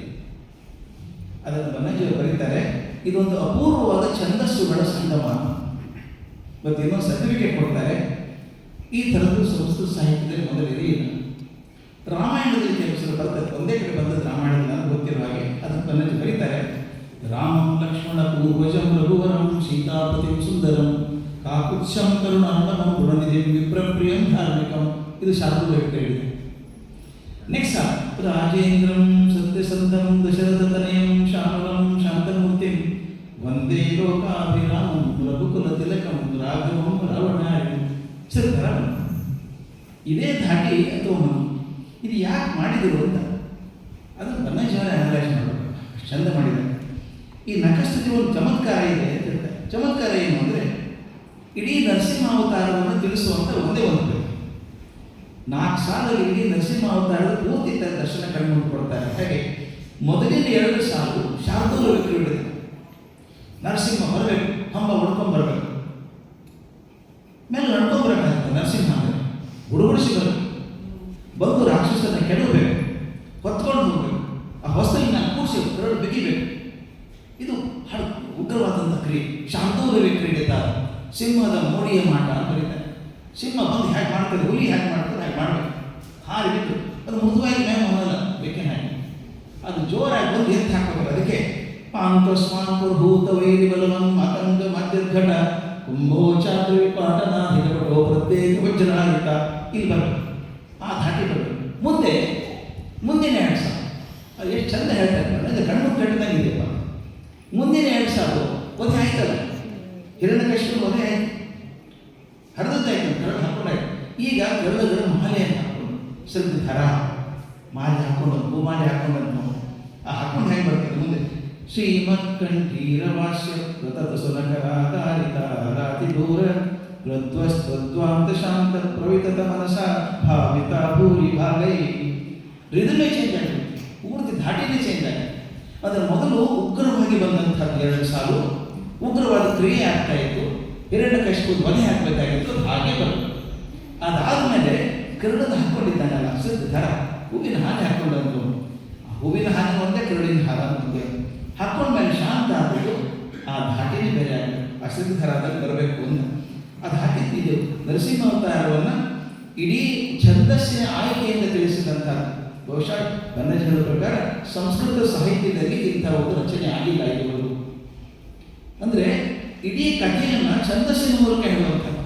ಅದನ್ನು ಬನ್ನಂಜಿಯವರು ಬರೀತಾರೆ, ಇದೊಂದು ಅಪೂರ್ವವಾದ ಛಂದಸ್ಸುಗಳ ಸಂಗಮ. ಮತ್ತು ಇನ್ನೊಂದು ಸರ್ಟಿಫಿಕೇಟ್ ಕೊಡ್ತಾರೆ, ಈ ಥರದ್ದು ಸಂಸ್ಕೃತ ಸಾಹಿತ್ಯದಲ್ಲಿ ಮೊದಲಿರಲಿಲ್ಲ. ರಾಮಾಯಣದಲ್ಲಿ ಕೆಲವು ಬರ್ತದೆ, ಒಂದೇ ಕಡೆ ಬಂದದ್ದು ರಾಮಾಯಣದಲ್ಲಿ ನನಗೆ ಗೊತ್ತಿರುವ ಹಾಗೆ. ಅದನ್ನು ಬನ್ನಂಜಿ ಬರೀತಾರೆ, ರಾಮಂ ಲಕ್ಷ್ಮಣ ಪೂರ್ವಜಂ ರಘುವರಂ ಸೀತಾಪತಿಂ ಸುಂದರಂ ಕಾಕುತ್ಸಂ ಕರುಣಾಂತಮಂ ಗುಣನಿಧಿಂ ವಿಪ್ರಪ್ರಿಯಂ ಧಾರ್ಮಿಕಂ. ಇದು ಶಾರ್ದೂಲ ಹೇಳಿದೆ. ನೆಕ್ಸ್ಟ್ ರಾಜೇಂದ್ರಂ ಸತ್ಯಸಂಧಂ ದಶರಥತನಯಂ ಶಾಮರಂ ಶಾಂತಮೂರ್ತಿಂ ವಂದೇ ಲೋಕಾಭಿರಾಮಂ ರಘುಕುಲ ತಿಲಕಂ ರಾಘವಂ ರಾವಣಾರಿ. ಇದೇ ಧಾಟಿ ಅಥವಾ ಇದು ಯಾಕೆ ಮಾಡಿದರು ಅಂತ ಅದನ್ನು ಬನ್ನಂಜಿಯವರ ಅನಲೈಸ್ ಮಾಡಬೇಕು. ಚಂದ ಮಾಡಿದ್ದಾರೆ. ಈ ನಖಸ್ತುತಿ ಒಂದು ಚಮತ್ಕಾರ ಇದೆ ಅಂತ ಹೇಳ್ತಾರೆ. ಚಮತ್ಕಾರ ಏನು ಅಂದರೆ ಇಡೀ ನರಸಿಂಹಾವತಾರವನ್ನು ತಿಳಿಸುವಂಥ ಒಂದೇ ಒಂದು ಕಡೆ 4 ಸಾಲಲ್ಲಿ ಇಡೀ ನರಸಿಂಹಾವತಾರದ ಪೂರ್ತಿ ದರ್ಶನ ಕಣ್ಣು ಕೊಡ್ತಾರೆ. ಹಾಗೆ ಮೊದಲಿನ 2 ಸಾಲು ಶಾರ್ದೂಲ ವಿಕ್ರೀಡಿತ, ನರಸಿಂಹ ಬರಬೇಕು, ಹಂಬ ಹುಡ್ಕೊಂಡ್ಬರ್ಬೇಕು, ಮೇಲೆ ನಡ್ಕೊಂಡ್ಬರ್ಬೇಕಾಗುತ್ತೆ. ನರಸಿಂಹ ಅಂದರೆ ಹುಡುಗುಡಿಸಿ ಬರಬೇಕು, ಬಂದು ರಾಕ್ಷಸನ ಕೆಡಬೇಕು, ಹೊತ್ಕೊಂಡು ಹೋಗ್ಬೇಕು, ಆ ಹೊಸದಲ್ಲಿ ನಾನು ಕೂರಿಸಿ ಕರಡು ಬಿಗಿಬೇಕು. ಇದು ಉಗ್ರವಾದಂಥ ಕ್ರಿಯೆ. ಶಾರ್ದೂಲ ವಿಕ್ರೀಡಿತ, ಸಿಂಹದ ಮೋಡಿಯ ಮಾಟ ಅಂತ ಬರೀತಾರೆ. ಸಿಂಹ ಬಂದು ಹೇಗೆ ಮಾಡ್ತದೆ, ಹುಲಿ ಹೇಗೆ ಮಾಡ್ತದೆ ಹಾಗೆ ಮಾಡಬೇಕು. ಹಾರಿ ಬಿಟ್ಟು ಅದು ಮೃದುವಾಗಿ ಮೇಲೆ ಹೋಗಲ್ಲ, ಬೇಕೇನು ಹಾಗೆ ಅದು ಜೋರಾಗಿ ಬಂದು ಎತ್ತು ಹಾಕಬೇಕು. ಅದಕ್ಕೆ ಪಾಂತಸ್ಮಾಂಕುರ್ಭೂತ ವೈರಿ ಬಲವನ್ ಮಾತಂಗ ಮಧ್ಯಘಟ ಕುಂಭೋ ಚಾತ್ರ ವಿಪಾಟನಾಧಿಕಪಟೋ ಪ್ರತ್ಯೇಕ ವಜ್ರಾಹಿತ. ಇಲ್ಲಿ ಬರಬೇಕು, ಆ ಧಾಟಿ ಬರಬೇಕು. ಮುಂದಿನ 2 ಸಾಲು ಅದು ಎಷ್ಟು ಚಂದ ಹೇಳ್ತಾರೆ ಅಂದರೆ ಕಣ್ಣು ಕಟ್ಟಿದಂಗಿದೆಯಪ್ಪ. ಮುಂದಿನ 2 ಸಾಲು ಒದೆ ಆಯ್ತಲ್ಲ, ಹಿರಣ್ಯಕಶಿಪು ಒದೆ ಆಯ್ತು, ಹರಿದಾಯ್ತು, ಕರಳು ಹಾಕೊಂಡಾಯ್ತು. ಈಗ ಕರಳುಗಳು ಮಾಲೆಯನ್ನು ಹಾಕೊಂಡು ಶ್ರದ್ಧರ ಮಾಲೆ ಹಾಕೊಂಡು ಭೂಮಾಲೆ ಹಾಕೊಂಡಂತ ಹಾಕೊಂಡು ಹೇಗೆ ಬರ್ತದೆ ಮುಂದೆ ಶ್ರೀಮತ್ ಕಂಠೀರ ವಾಸ್ಯ ವ್ರತದ ಸುನಕರಾಧಾರಿತ ರಾತಿ ದೂರ ಪ್ರದ್ವಸ್ತ್ವಾಂತ ಶಾಂತ ಪ್ರವಿತತ ಮನಸ ಭಾವಿತ ಭೂರಿ ಭಾಗೈ. ರಿದಮೇ ಚೇಂಜ್ ಆಗಿದೆ, ಪೂರ್ತಿ ಧಾಟಿನೇ ಚೇಂಜ್ ಆಗಿದೆ. ಅದರ ಮೊದಲು ಉಗ್ರವಾಗಿ ಬಂದಂಥದ್ದು 2 ಸಾಲು ಉಗ್ರವಾದ ಕ್ರಿಯೆ ಆಗ್ತಾ ಇತ್ತು, ಹಿರಣ್ಯಕಶಿಪು ವಧೆ ಹಾಕಬೇಕಾಗಿತ್ತು, ಹಾಗೆ ಬರಬೇಕು. ಅದಾದಮೇಲೆ ಕರುಳನ್ನು ಹಾಕ್ಕೊಂಡಿದ್ದಾನಲ್ಲ ಶ್ರದ್ಧರ, ಹೂವಿನ ಹಾಗೆ ಹಾಕ್ಕೊಂಡಂತು, ಹೂವಿನ ಹಾಗೆ ಒಂದೇ ಕರುಳಿನ ಹಾರ ಒಂದೇ ಹಾಕ್ಕೊಂಡ್ಮೇಲೆ ಶಾಂತ ಆಗಬೇಕು. ಆ ಧಾಟಿನೇ ಬೇರೆ ಆಗಬೇಕು, ಆ ಶ್ರದ್ಧರಾದಲ್ಲಿ ಬರಬೇಕು ಅಂತ ಅದು ಹಾಕಿದ್ದು. ಇದು ನರಸಿಂಹಾವತಾರವನ್ನು ಇಡೀ ಛಂದಸ್ಸಿನ ಆಯ್ಕೆಯಿಂದ ತಿಳಿಸಿದಂಥದ್ದು. ಬಹುಶಃ ಬನ್ನಂಜಿಯವರ ಪ್ರಕಾರ ಸಂಸ್ಕೃತ ಸಾಹಿತ್ಯದಲ್ಲಿ ಇಂಥ ಒಂದು ರಚನೆ ಆಗಿಲ್ಲ ಇದುವರೆಗೂ. ಅಂದರೆ ಇಡೀ ಕಥೆಯನ್ನು ಛಂದಸ್ಸಿನ ಮೂಲಕ ಹೇಳುವಂಥದ್ದು.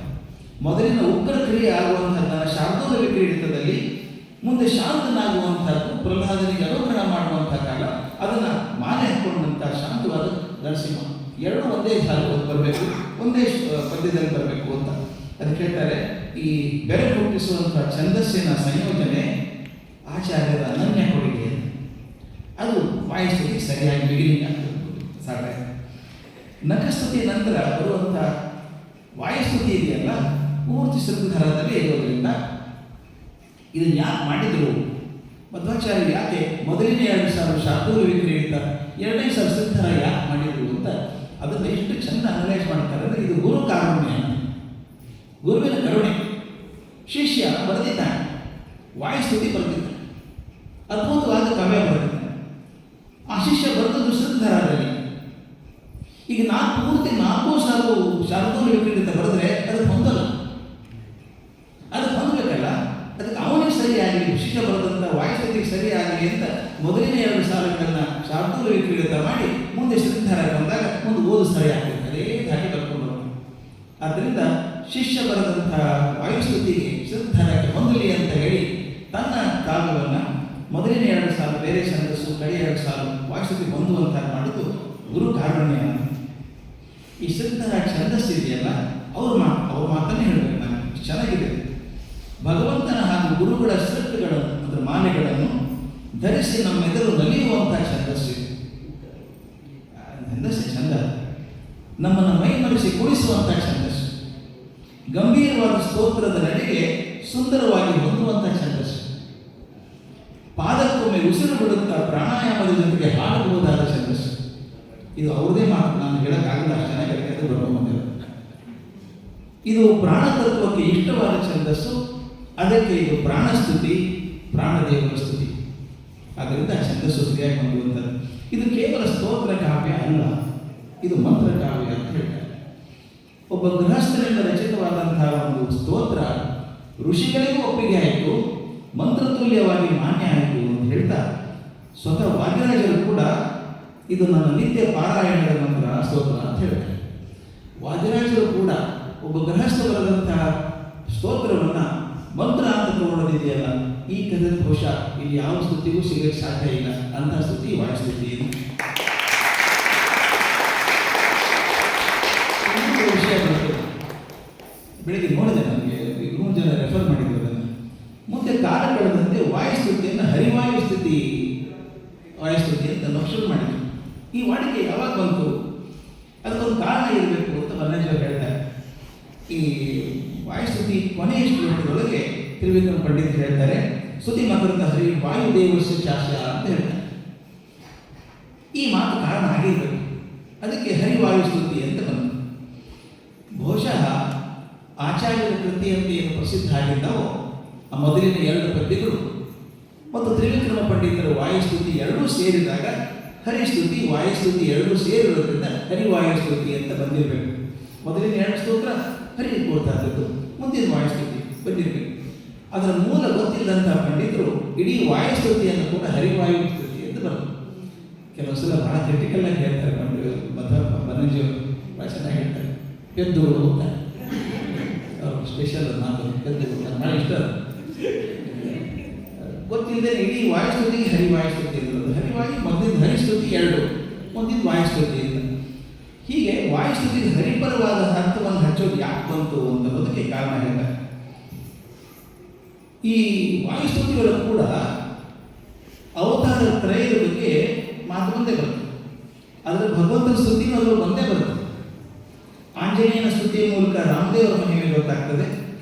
ಮೊದಲಿನ ಉಗ್ರ ಕ್ರಿಯೆ ಆಗುವಂಥದ್ದನ್ನು ಶಾರ್ದೂಲ ವಿಕ್ರೀಡಿತದಲ್ಲಿ ಮುಂದೆ ಶಾಂತನಾಗುವಂಥದ್ದು, ಪ್ರಹ್ಲಾದನಿಗೆ ಅನುಗ್ರಹ ಮಾಡುವಂಥ ಕಾಲ, ಅದನ್ನು ಮಾಲೆ ಹಾಕೊಂಡಂಥ ಶಾಂತವಾದ ನರಸಿಂಹ. ಎರಡೂ ಒಂದೇ ಸಾಲು ಬರಬೇಕು, ಒಂದೇ ಪದ್ಯದಲ್ಲಿ ಬರಬೇಕು ಅಂತ ಅದಕ್ಕೆ ಹೇಳ್ತಾರೆ. ಈ ಬೆರೆ ಹುಟ್ಟಿಸುವಂಥ ಛಂದಸ್ಸಿನ ಸಂಯೋಜನೆ ಆಚಾರ್ಯರ ಅನನ್ಯ ಕೊಡುಗೆ. ಅದು ವಾಯುಸ್ತುತಿ ಸರಿಯಾಗಿ ಬಿಗಿನಿಂಗ್ ಆಗ್ತದೆ ಸಾಕಾಗ. ನಖಸ್ತುತಿ ನಂತರ ಬರುವಂಥ ವಾಯುಸ್ತುತಿ ಇದೆಯಲ್ಲ, ಪೂರ್ತಿ ಶೃಂಗಾರದಲ್ಲಿ ಇರೋದ್ರಿಂದ ಇದನ್ನು ಯಾಕೆ ಮಾಡಿದರು, ಮಧ್ವಾಚಾರ್ಯರು ಯಾಕೆ ಮೊದಲನೇ 2000 ಶಾರ್ದೂಲ ವಿಕ್ರೀಡಿತ, 2000 ಶೃಂಗಾರ ಯಾಕೆ ಮಾಡಿದರು ಅಂತ ಅದನ್ನು ಎಷ್ಟು ಚೆಂದ ಅನಲೈಸ್ ಮಾಡ್ತಾರೆ ಅಂದರೆ, ಇದು ಗುರು ಕಾರುಣ್ಯ, ಗುರುವಿನ ಕರುಣೆ. ಶಿಷ್ಯ ಬರೆದಿದ್ದಾನೆ, ವಾಯುಸ್ತುತಿ ಬರೆದಿದ್ದಾನೆ, ಅದ್ಭುತವಾದ ಕಾವ್ಯ ಬರೆದಿದ್ದಾನೆ. ಆ ಶಿಷ್ಯ ಬರೆದದ್ದು ಶೃಂಗಾರದಲ್ಲಿ. ಈಗ ಪೂರ್ತಿ 4 ಸಾಲು ಶಾರ್ದೂಲ ವಿಕ್ರೀಡಿತ ಬರೆದ್ರೆ ಅದು ಹೊಂದಲ್ಲ, ಅದು ಹೊಂದಬೇಕಲ್ಲ. ಅದಕ್ಕೆ ಅವನಿಗೆ ಸರಿಯಾಗಲಿ, ಶಿಷ್ಯ ಬರೆದಂಥ ವಾಯುಸ್ತುತಿಗೆ ಸರಿಯಾಗಲಿ ಅಂತ ಮೊದಲನೇ 2 ಸಾಲುಗಳನ್ನು ಶಾರ್ದೂಲ ವಿಕ್ರೀಡಿತ ಮಾಡಿ ಮುಂದೆ ಶೃಂಗಾರ ಬಂದಾಗ ಮುಂದೆ ಓದು ಸರಿಯಾಗಬೇಕು, ಅದೇ ದಾಟಿ ಬರ್ಕೊಂಡು ಹೋಗಿ. ಆದ್ದರಿಂದ ಶಿಷ್ಯ ಬರೆದಂಥ ವಾಯುಸ್ತುತಿಗೆ ಶೃಂಗಾರಕ್ಕೆ ಹೊಂದಲಿ ಅಂತ ಹೇಳಿ ತನ್ನ ಕಾವ್ಯವನ್ನು ಮೊದಲನೇ 2 ಸಾಲು ಬೇರೆ ಛಂದಸ್ಸು, ಕಡೆಯ 2 ಸಾಲು ವಾಯುಸ್ತುತಿ ಹೊಂದುವಂಥ ಮಾಡೋದು ಗುರು ಕಾರುಣ್ಯ. ಈ ಶೃಂಗಾರ ಛಂದಸ್ಸಿದೆಯಲ್ಲ, ಅವ್ರ ಮಾತನ್ನೇ ಹೇಳಬೇಕು ನಾನು, ಚೆನ್ನಾಗಿದೆ. ಭಗವಂತನ ಹಾಗೂ ಗುರುಗಳ ಸೃಷ್ಟಿಗಳನ್ನು ಅಂದರೆ ಮಾಲೆಗಳನ್ನು ಧರಿಸಿ ನಮ್ಮೆದುರು ನಲಿಯುವಂಥ ಛಂದಸ್ಸು. ಛಂದಸ್ಸು ಚಂದ, ನಮ್ಮನ್ನು ಮೈಮರೆಸಿ ಕುಳಿಸುವಂಥ ಛಂದಸ್ಸು. ಗಂಭೀರವಾದ ಸ್ತೋತ್ರದ ನಡೆಗೆ ಸುಂದರವಾಗಿ ಹೊಂದುವಂಥ ಛಂದಸ್ಸು. ಪಾದಕ್ಕೊಮ್ಮೆ ಉಸಿರು ಬಿಡುತ್ತಾ ಪ್ರಾಣಾಯಾಮದ ಜೊತೆಗೆ ಹಾಡಬಹುದಾದ ಛಂದಸ್ಸು. ಇದು ಅವ್ರದೇ ಮಾತು, ನಾನು ಹೇಳೋಕ್ಕಾಗಲ್ಲ, ಅಷ್ಟು ಚೆನ್ನಾಗಿ ಅದು ಬರ್ಕೊಂಬಂದಿರೋ. ಇದು ಪ್ರಾಣತತ್ವಕ್ಕೆ ಇಷ್ಟವಾದ ಛಂದಸ್ಸು. ಅದಕ್ಕೆ ಇದು ಪ್ರಾಣಸ್ತುತಿ, ಪ್ರಾಣದೇವರ ಸ್ತುತಿ. ಆದ್ದರಿಂದ ಛಂದಸ್ಸು ಸರಿಯಾಗಿ ಹೊಂದುವಂಥದ್ದು. ಇದು ಕೇವಲ ಸ್ತೋತ್ರ ಕಾವ್ಯ ಅಲ್ಲ, ಇದು ಮಂತ್ರ ಕಾವ್ಯ ಅಂತ ಹೇಳ್ತಾರೆ. ಒಬ್ಬ ಗೃಹಸ್ಥನಿಂದ ರಚಿತವಾದಂತಹ ಒಂದು ಸ್ತೋತ್ರ ಋಷಿಗಳಿಗೂ ಒಪ್ಪಿಗೆ ಆಯಿತು, ಮಂತ್ರತುಲ್ಯವಾಗಿ ಮಾನ್ಯ ಆಯಿತು ಅಂತ ಹೇಳ್ತಾ ಸ್ವತಃ ವಾದಿರಾಜರು ಕೂಡ ಇದು ನನ್ನ ನಿತ್ಯ ಪಾರಾಯಣದ ಮಂತ್ರ ಸ್ತೋತ್ರ ಅಂತ ಹೇಳ್ತಾರೆ. ವಾದಿರಾಜರು ಕೂಡ ಒಬ್ಬ ಗೃಹಸ್ಥ ಬರೆದಂತಹ ಸ್ತೋತ್ರವನ್ನು ಮಂತ್ರ ಅಂತ ತಗೊಳ್ಳೋದಿದೆಯಲ್ಲ, ಈ ಕಥೆ ಬಹುಶಃ ಇಲ್ಲಿ ಯಾವ ಸ್ತುತಿಗೂ ಸಿಗಕ್ಕೆ ಸಾಧ್ಯ ಇಲ್ಲ. ಅಂತಹ ಸ್ತುತಿ ವಾಯುಸ್ತುತಿ. ವಿಷಯ ಬರ್ತದೆ, ಬೆಳಿಗ್ಗೆ ನೋಡಿದೆ, ನನಗೆ 3 ಜನ ರೆಫರ್ ಮಾಡಿದ್ರು ಅದನ್ನು. ಮುಂದೆ ಕಾಲ ಕಳೆದಂತೆ ವಾಯುಸ್ತುತಿಯನ್ನು ಹರಿವಾಯುಸ್ತುತಿ ಅಂತ ನಕ್ಷತ್ರ ಮಾಡಿದ್ರು. ಈ ವಾಡಿಕೆ ಯಾವಾಗ ಬಂತು, ಅದಕ್ಕೊಂದು ಕಾರಣ ಇರಬೇಕು ಅಂತ ಬನ್ನಂಜರು ಹೇಳ್ತಾರೆ. ಈ ವಾಯುಸ್ತುತಿ ಕೊನೆಯ ಶ್ಲೋಕದೊಳಗೆ ತ್ರಿವಿಕ್ರಮ ಪಂಡಿತರು ಹೇಳ್ತಾರೆ, ಸ್ತುತಿ ಮಕರಂದ ಹರಿ ವಾಯುದೇವಸ್ಯ ಚಾಸ್ಯ ಅಂತ ಹೇಳ್ತಾರೆ. ಈ ಮಾತು ಕಾರಣ ಆಗಿರಬೇಕು, ಅದಕ್ಕೆ ಹರಿವಾಯುಸ್ತುತಿ ಅಂತ ಬಂತು. ಬಹುಶಃ ಆಚಾರ್ಯರ ಕೃತಿಯಂತೆ ಏನು ಪ್ರಸಿದ್ಧ ಆಗಿದ್ದವೋ ಆ ಮೊದಲಿನ 2 ಪದ್ಯಗಳು ಮತ್ತು ತ್ರಿವಿಕ್ರಮ ಪಂಡಿತರ ವಾಯುಸ್ತುತಿ ಎರಡೂ ಸೇರಿದಾಗ ಹರಿಸ್ತುತಿ ವಾಯುಸ್ತುತಿ ಎರಡೂ ಸೇರಿರೋದ್ರಿಂದ ಹರಿವಾಯುಸ್ತುತಿ ಅಂತ ಬಂದಿರಬೇಕು. ಮೊದಲಿನ 2 ಸ್ತೋತ್ರ ಹರಿ ಕೊಡ್ತಾ ಇದ್ದದ್ದು, ಮುಂದಿನ ವಾಯುಸ್ತುತಿ ಬಂದಿರಬೇಕು. ಅದರ ಮೂಲ ಗೊತ್ತಿಲ್ಲದಂಥ ಪಂಡಿತರು ಇಡೀ ವಾಯುಸ್ತುತಿಯನ್ನು ಕೂಡ ಹರಿವಾಯುಸ್ತುತಿ ಅಂತ ಬರ್ತದೆ. ಕೆಲವು ಸಲ ಬಹಳ ಕ್ರಿಟಿಕಲ್ ಆಗಿ ಹೇಳ್ತಾರೆ, ಬನ್ನಂಜಿಯವರು ಭಾಳ ಚೆನ್ನಾಗಿ ಹೇಳ್ತಾರೆ. ಪೆದ್ದುಗಳು ಅಂತ ಸ್ಪೆಷಲ್ ಮಾತು, ಪೆದ್ದುಗಳು ಭಾಳ ಇಷ್ಟ. ಗೊತ್ತಿಲ್ಲದೆ ಇಡೀ ವಾಯುಸ್ತುತಿಗೆ ಹರಿವಾಯುಸ್ತುತಿ ಇರೋದು. ಹರಿವಾಯು ಮೊದಲಿನ ಹರಿಸ್ತುತಿ 2, ಮುಂದಿನ ವಾಯುಸ್ತುತಿ ಅಂತ. ಹೀಗೆ ವಾಯುಸ್ತುತಿಗೆ ಹರಿಪರವಾದ ಅರ್ಥವನ್ನು ಹಚ್ಚೋದು ಯಾಕೆ ಬಂತು ಅನ್ನೋದಕ್ಕೆ ಕಾರಣ ಹೇಳ್ತಾರೆ. ಈ ವಾಯುಸ್ತುತಿಗಳು ಕೂಡ ಅವತಾರ ತ್ರಯದ ಬಗ್ಗೆ ಮಾತು ಬಂದೇ ಬರ್ತದೆ. ಅದರ ಭಗವಂತನ ಸ್ತುತಿನೂ ಅದರಲ್ಲಿ ಬಂದೇ ಬರ್ತದೆ. ಆಂಜನೇಯನ ಸ್ತುತಿಯ ಮೂಲಕ ರಾಮದೇವರ ಮಹಿಮೆ ಗೊತ್ತಾಗ್ತದೆ,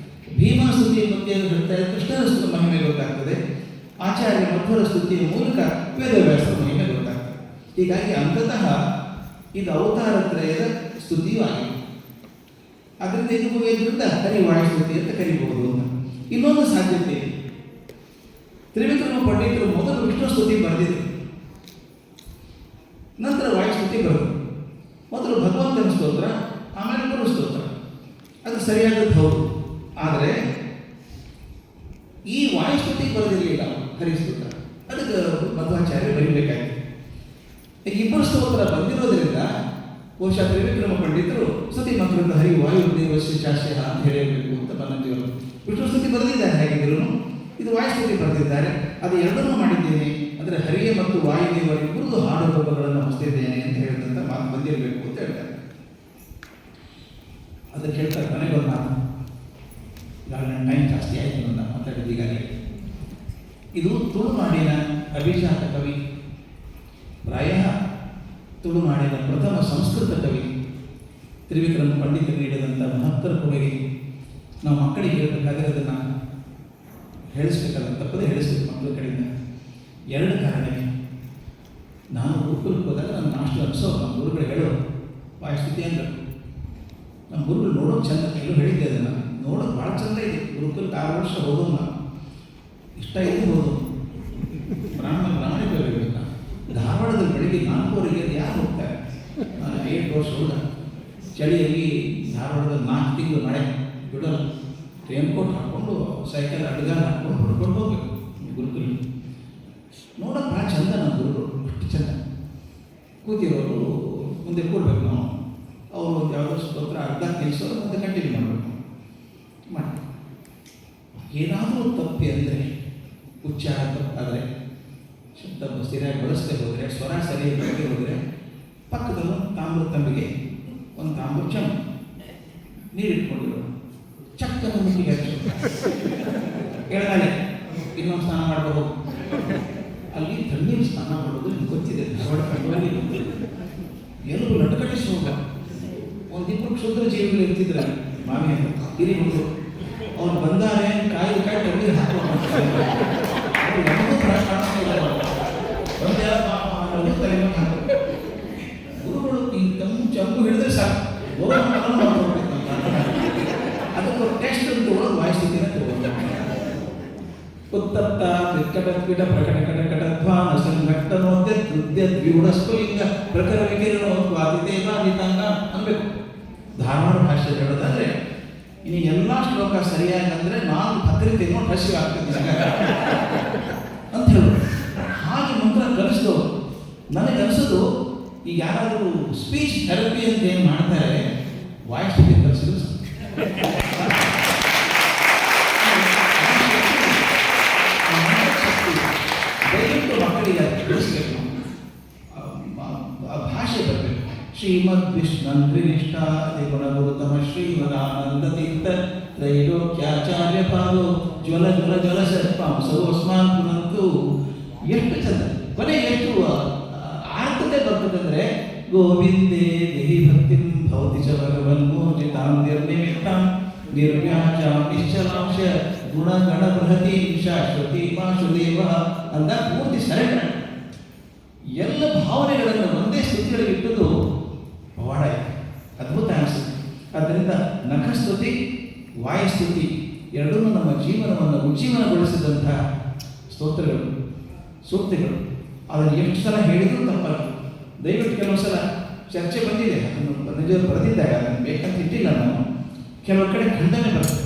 ಭೀಮನ ಸ್ತುತಿಯ ಬಗ್ಗೆ ಹೇಳ್ತಾರೆ, ಕೃಷ್ಣನ ಮಹಿಮೆ ಗೊತ್ತಾಗ್ತದೆ, ಆಚಾರ್ಯ ಮಧ್ವರ ಸ್ತುತಿಯ ಮೂಲಕ ವೇದವ್ಯಾಸರ ಮಹಿಮೆ ಗೊತ್ತಾಗ್ತದೆ. ಹೀಗಾಗಿ ಅಂತತಃ ಇದು ಅವತಾರ ತ್ರಯದ ಸ್ತುತಿಯೂ ಆಗಿದೆ. ಅದರಿಂದ ಇದರಿಂದ ಹರಿವಾಯುಸ್ತುತಿ ಅಂತ ಕರಿಬಹುದು ಅಂತ. ಇನ್ನೊಂದು ಸಾಧ್ಯತೆ ಇದೆ, ತ್ರಿವಿಕ್ರಮ ಪಂಡಿತರು ಮೊದಲು ವಿಷ್ಣು ಸ್ತುತಿ ಬರೆದಿದ್ರು, ನಂತರ ವಾಯುಸ್ತುತಿ ಬರೆದರು. ಮೊದಲು ಭಗವಂತನ ಸ್ತೋತ್ರ, ಆಮೇಲೆ ಗುರು ಸ್ತೋತ್ರ. ಅದು ಸರಿಯಾದದ್ದು ಹೌದು. ಆದರೆ ಈ ವಾಯುಸ್ತುತಿ ಬರೆದಿರಲಿಲ್ಲ ಹರಿಸ್ತೋತ್ರ, ಅದಕ್ಕೆ ಮಧ್ವಾಚಾರ್ಯ ಬರೀಬೇಕಾಗಿತ್ತು. ಇಬ್ಬರು ಸ್ತೋತ್ರ ಬಂದಿರೋದ್ರಿಂದ ಬಹುಶಃ ತ್ರಿವಿಕ್ರಮ ಪಂಡಿತರು ಸ್ತುತಿ ಮಕರಂದ ಹರಿ ವಾಯುದೇವಸ್ಯ ಚಾಸ್ಯ ಅಂತ ಹೇಳಬೇಕು ಅಂತ ಬನ್ನಂಜಿಯವರು ವಿಷ್ಣು ಸ್ತುತಿ ಬರೆದಿದ್ದಾರೆ. ಹೇಗಿದ್ರು ಇದು ವಾಯುಸ್ತುತಿ ಬರೆದಿದ್ದಾರೆ. ಅದು ಎರಡನ್ನೂ ಮಾಡಿದ್ದೇನೆ, ಅಂದರೆ ಹರಿಯ ಮತ್ತು ವಾಯುದೇವರಿಬ್ಬರದು ಹಾಡು ರೂಪಗಳನ್ನು ಹೊಸ್ತಿದ್ದೇನೆ ಅಂತ ಹೇಳಿದಂಥ ಮಾತು ಬಂದಿರಬೇಕು ಅಂತ ಹೇಳ್ತಾರೆ. ಅದಕ್ಕೆ ಹೇಳ್ತಾರೆ ಕೊನೆಗೊಂದು ಮಾತು. ಇವಾಗ ನನ್ನ ಟೈಮ್ ಜಾಸ್ತಿ ಆಯಿತು ಅಂತ ಮಾತಾಡಿದ್ದು ಈಗಾಗಲೇ. ಇದು ತುಳುನಾಡಿನ ಅಭಿಜಾತ ಕವಿ, ಪ್ರಾಯ ತುಳುನಾಡಿನ ಪ್ರಥಮ ಸಂಸ್ಕೃತ ಕವಿ, ತ್ರಿವಿಕ್ರಮ ಪಂಡಿತರು ನೀಡಿದಂಥ ಮಹತ್ತರ ಕೊಡುಗೆ. ನಾವು ಮಕ್ಕಳಿಗೆ ಹೇಳಬೇಕಾದ್ರೆ ಅದನ್ನು ಹೇಳಿಸ್ಬೇಕಾದ್ರೆ ತಪ್ಪದೇ ಹೇಳಿಸ್ಬೇಕು ಮಕ್ಕಳ ಕಡೆಯಿಂದ. ಎರಡು ಕಾರಣ. ನಾನು ಗುರುಕುಲಕ್ಕೆ ಹೋದಾಗ ನನ್ನ ಅಷ್ಟು ಅನಿಸೋ ನಮ್ಮ ಗುರುಗಳು ಹೇಳೋ ವಾಯುಸ್ಥಿತಿ ಅಂದ್ರೆ ನಮ್ಮ ಗುರುಗಳು ನೋಡೋದು ಚಂದ. ಎಲ್ಲೂ ಹೇಳಿದ್ದೆ ಅದನ್ನು, ನೋಡೋದು ಭಾಳ ಚಂದ ಇದೆ. ಗುರುಕುಲಕ್ಕೆ 6 ವರ್ಷ ಹೋದೋ ನಾನು, ಇಷ್ಟ ಇದೆ ಹೋದು ಪ್ರಾಮಾಣಿಕ ಹೇಳಬೇಕು. ಧಾರವಾಡದಲ್ಲಿ ಬೆಳಿಗ್ಗೆ 4:00 ಅದು ಯಾರು ಹೋಗ್ತಾರೆ? ನಾನು 8 ವರ್ಷ ಹೋದ. ಚಳಿಯಲ್ಲಿ ಧಾರವಾಡದಲ್ಲಿ 4 ತಿಂಗಳು ಮಳೆ ಬಿಡೋಲ್ಲ. ರೇನ್ ಕೋಟ್ ಹಾಕ್ಕೊಂಡು ಸೈಕಲ್ ಅಡ್ಗಾಲ ಹಾಕ್ಕೊಂಡು ಹೊಡ್ಕೊಂಡು ಹೋಗ್ಬೇಕು ಗುರುಕುಲ. ನೋಡೋಕೆ ಭಾಳ ಚಂದ ನಮ್ಮ ಗುರುಗಳು, ಅಷ್ಟು ಚಂದ. ಕೂತಿರೋರು ಮುಂದೆ ಕೂಡ್ಬೇಕು ನಾವು, ಅವರು ಒಂದು ಯಾವುದೋ ಸ್ತೋತ್ರ ಅರ್ಧ ನಿಲ್ಲಿಸೋರು ಮುಂದೆ ಕಂಟಿನ್ಯೂ ಮಾಡಬೇಕು. ಮಾಡಿ ಏನಾದರೂ ತಪ್ಪಿ ಅಂದರೆ, ಉಚ್ಚಾರ ತಪ್ಪಾದರೆ, ಶಬ್ದ ಸರಿಯಾಗಿ ಬಳಸದೆ ಹೋದರೆ, ಸ್ವರ ಸರಿಯಾಗಿ ಬಳಕೆ ಹೋದರೆ, ಪಕ್ಕದಲ್ಲಿ ತಾಮ್ರ ತಂಬಿಗೆ ಒಂದು ತಾಮ್ರ ಚಮ್ ನೀರಿಟ್ಕೊಂಡಿರೋ ಚಕ್ಕನ ಮುಟ್ಟಿಗೆ ಎಳಗಾಲೆ ಇನ್ನೊಂದು ಸ್ನಾನ ಮಾಡಬಹುದು. ಅಲ್ಲಿ ತಣ್ಣೀರು ಸ್ನಾನ ಮಾಡೋದು ನಿಮ್ಗೆ ಗೊತ್ತಿದೆ. ಧಾರವಾಡ ಕಣ್ಣಲ್ಲಿ ಎಲ್ಲರೂ ಲಟಕಟಿಸಿ ಹೋಗ. ಒಂದಿಬ್ಬರು ಕ್ಷುದ್ರ ಜೀವಿಗಳು ಇರ್ತಿದ್ರೆ ಮಾಮಿ ಅಂತ ಹಿರಿಗಳು, ಅವ್ರು ಬಂದಾರೆ ಕಾಯಿ ತಣ್ಣೀರು ಹಾಕುವ ಗುರುಗಳು ಈ ಚಂಪು ಹಿಡಿದ್ರೆ ಸಾಕು, ಅದಕ್ಕೆ ಟೆಸ್ಟ್ ಅಂತ ಒಳಗೆ ವಾಯಿಸ್ತಿದ್ದೀರ ಉತ್ತಪ್ತ ವಿಕಟ ಕಿಟ ಪ್ರಕಟ ಕಟ ಕಟಧ್ವಾನ ಸಂಘಟ್ಟನೋದ್ಯ ಕೃತ್ಯ ದ್ವಿಗುಣಸ್ಫುಲಿಂಗ ಪ್ರಕರ ವಿಕಿರಣೋತ್ವಾದಿದೇವಾದಿತಾಂಗ ಅನ್ಬೇಕು. ಧಾರವಾಡ ಭಾಷೆ ಹೇಳೋದಾದ್ರೆ ಇನ್ನು ಎಲ್ಲ ಶ್ಲೋಕ ಸರಿಯಾಗಿ ಅಂದರೆ 4 ಭದ್ರತೆ ನೋಡಿ ಹಸಿವು ಆಗ್ತದೆ ಅಂತ ಹೇಳೋದು. ಹಾಗೆ ಮಂತ್ರ ಕಲಿಸಿದವರು ನನಗೆ ಅನಿಸೋದು, ಈಗ ಯಾರಾದರೂ ಸ್ಪೀಚ್ ಥೆರಪಿ ಅಂತ ಏನು ಮಾಡ್ತಾರೆ, ವಾಯ್ಸ್ ಕಲಿಸಿದ್ರು ದಯವಿಟ್ಟು ಮಕ್ಕಳಿಗೆ ತಿಳಿಸ್ಬೇಕು. ಭಾಷೆ ಬರಬೇಕು. ಶ್ರೀಮದ್ ವಿಷ್ಣುನಿಷ್ಠಾದಿ ಗುಣಗುರುತಮ ಶ್ರೀಮದಾನಂದ ತೀರ್ಥ ತ್ರೈಲೋಕ್ಯಾಚಾರ್ಯ ಪಾದೋ ಜ್ವಲ ಜ್ವಲ ಜ್ವಲ ಸರ್ಪಾಂಸೋಸ್ಮಾನ್ ಪುನಂತು. ಎಷ್ಟು ಚಂದ ಕೊನೆ, ಎಷ್ಟು ಆರ್ಥತೆ ಬರ್ತದಂದ್ರೆ, ಗೋವಿಂದೇ ದೇಹಿ ಭಕ್ತಿಂ ಭವತಿ ಚ ಭಗವನ್ಮೋಚಿತಾಂ ನಿರ್ನಿಮಿತ್ತಾಂ ನಿರ್ವ್ಯಾಜಾಂ ನಿಶ್ಚಲಾಂಶ ಗುಣಗಣ ಬೃಹತಿ ಶಾಶ್ವತಿ ಮಾಶುದೇವ ಅಂತ ಪೂರ್ತಿ ಸೆರೆಂಡರ್. ಎಲ್ಲ ಭಾವನೆಗಳನ್ನು ಒಂದೇ ಸ್ಥಿತಿಗಳಿಗೆ ಇಟ್ಟುದು ಪವಾಡ ಇದೆ, ಅದ್ಭುತ ಅನಿಸುತ್ತೆ. ಆದ್ದರಿಂದ ನಖಸ್ತುತಿ, ವಾಯುಸ್ತುತಿ ಎರಡನ್ನೂ ನಮ್ಮ ಜೀವನವನ್ನು ಉಜ್ಜೀವನಗೊಳಿಸಿದಂಥ ಸ್ತೋತ್ರಗಳು, ಸೂಕ್ತಿಗಳು. ಅದನ್ನು ಎಷ್ಟು ಸಲ ಹೇಳಿದರೂ ತಪ್ಪಲ್ಲ. ದಯವಿಟ್ಟು ಕೆಲವು ಸಲ ಚರ್ಚೆ ಬಂದಿದೆ, ನಿಜವರು ಬರೆದಿದ್ದಾರೆ, ಅದನ್ನು ಬೇಕಂತ ಇಟ್ಟಿಲ್ಲ ನಾನು. ಕೆಲವು ಕಡೆ ಖಂಡನೆ ಬರ್ತದೆ,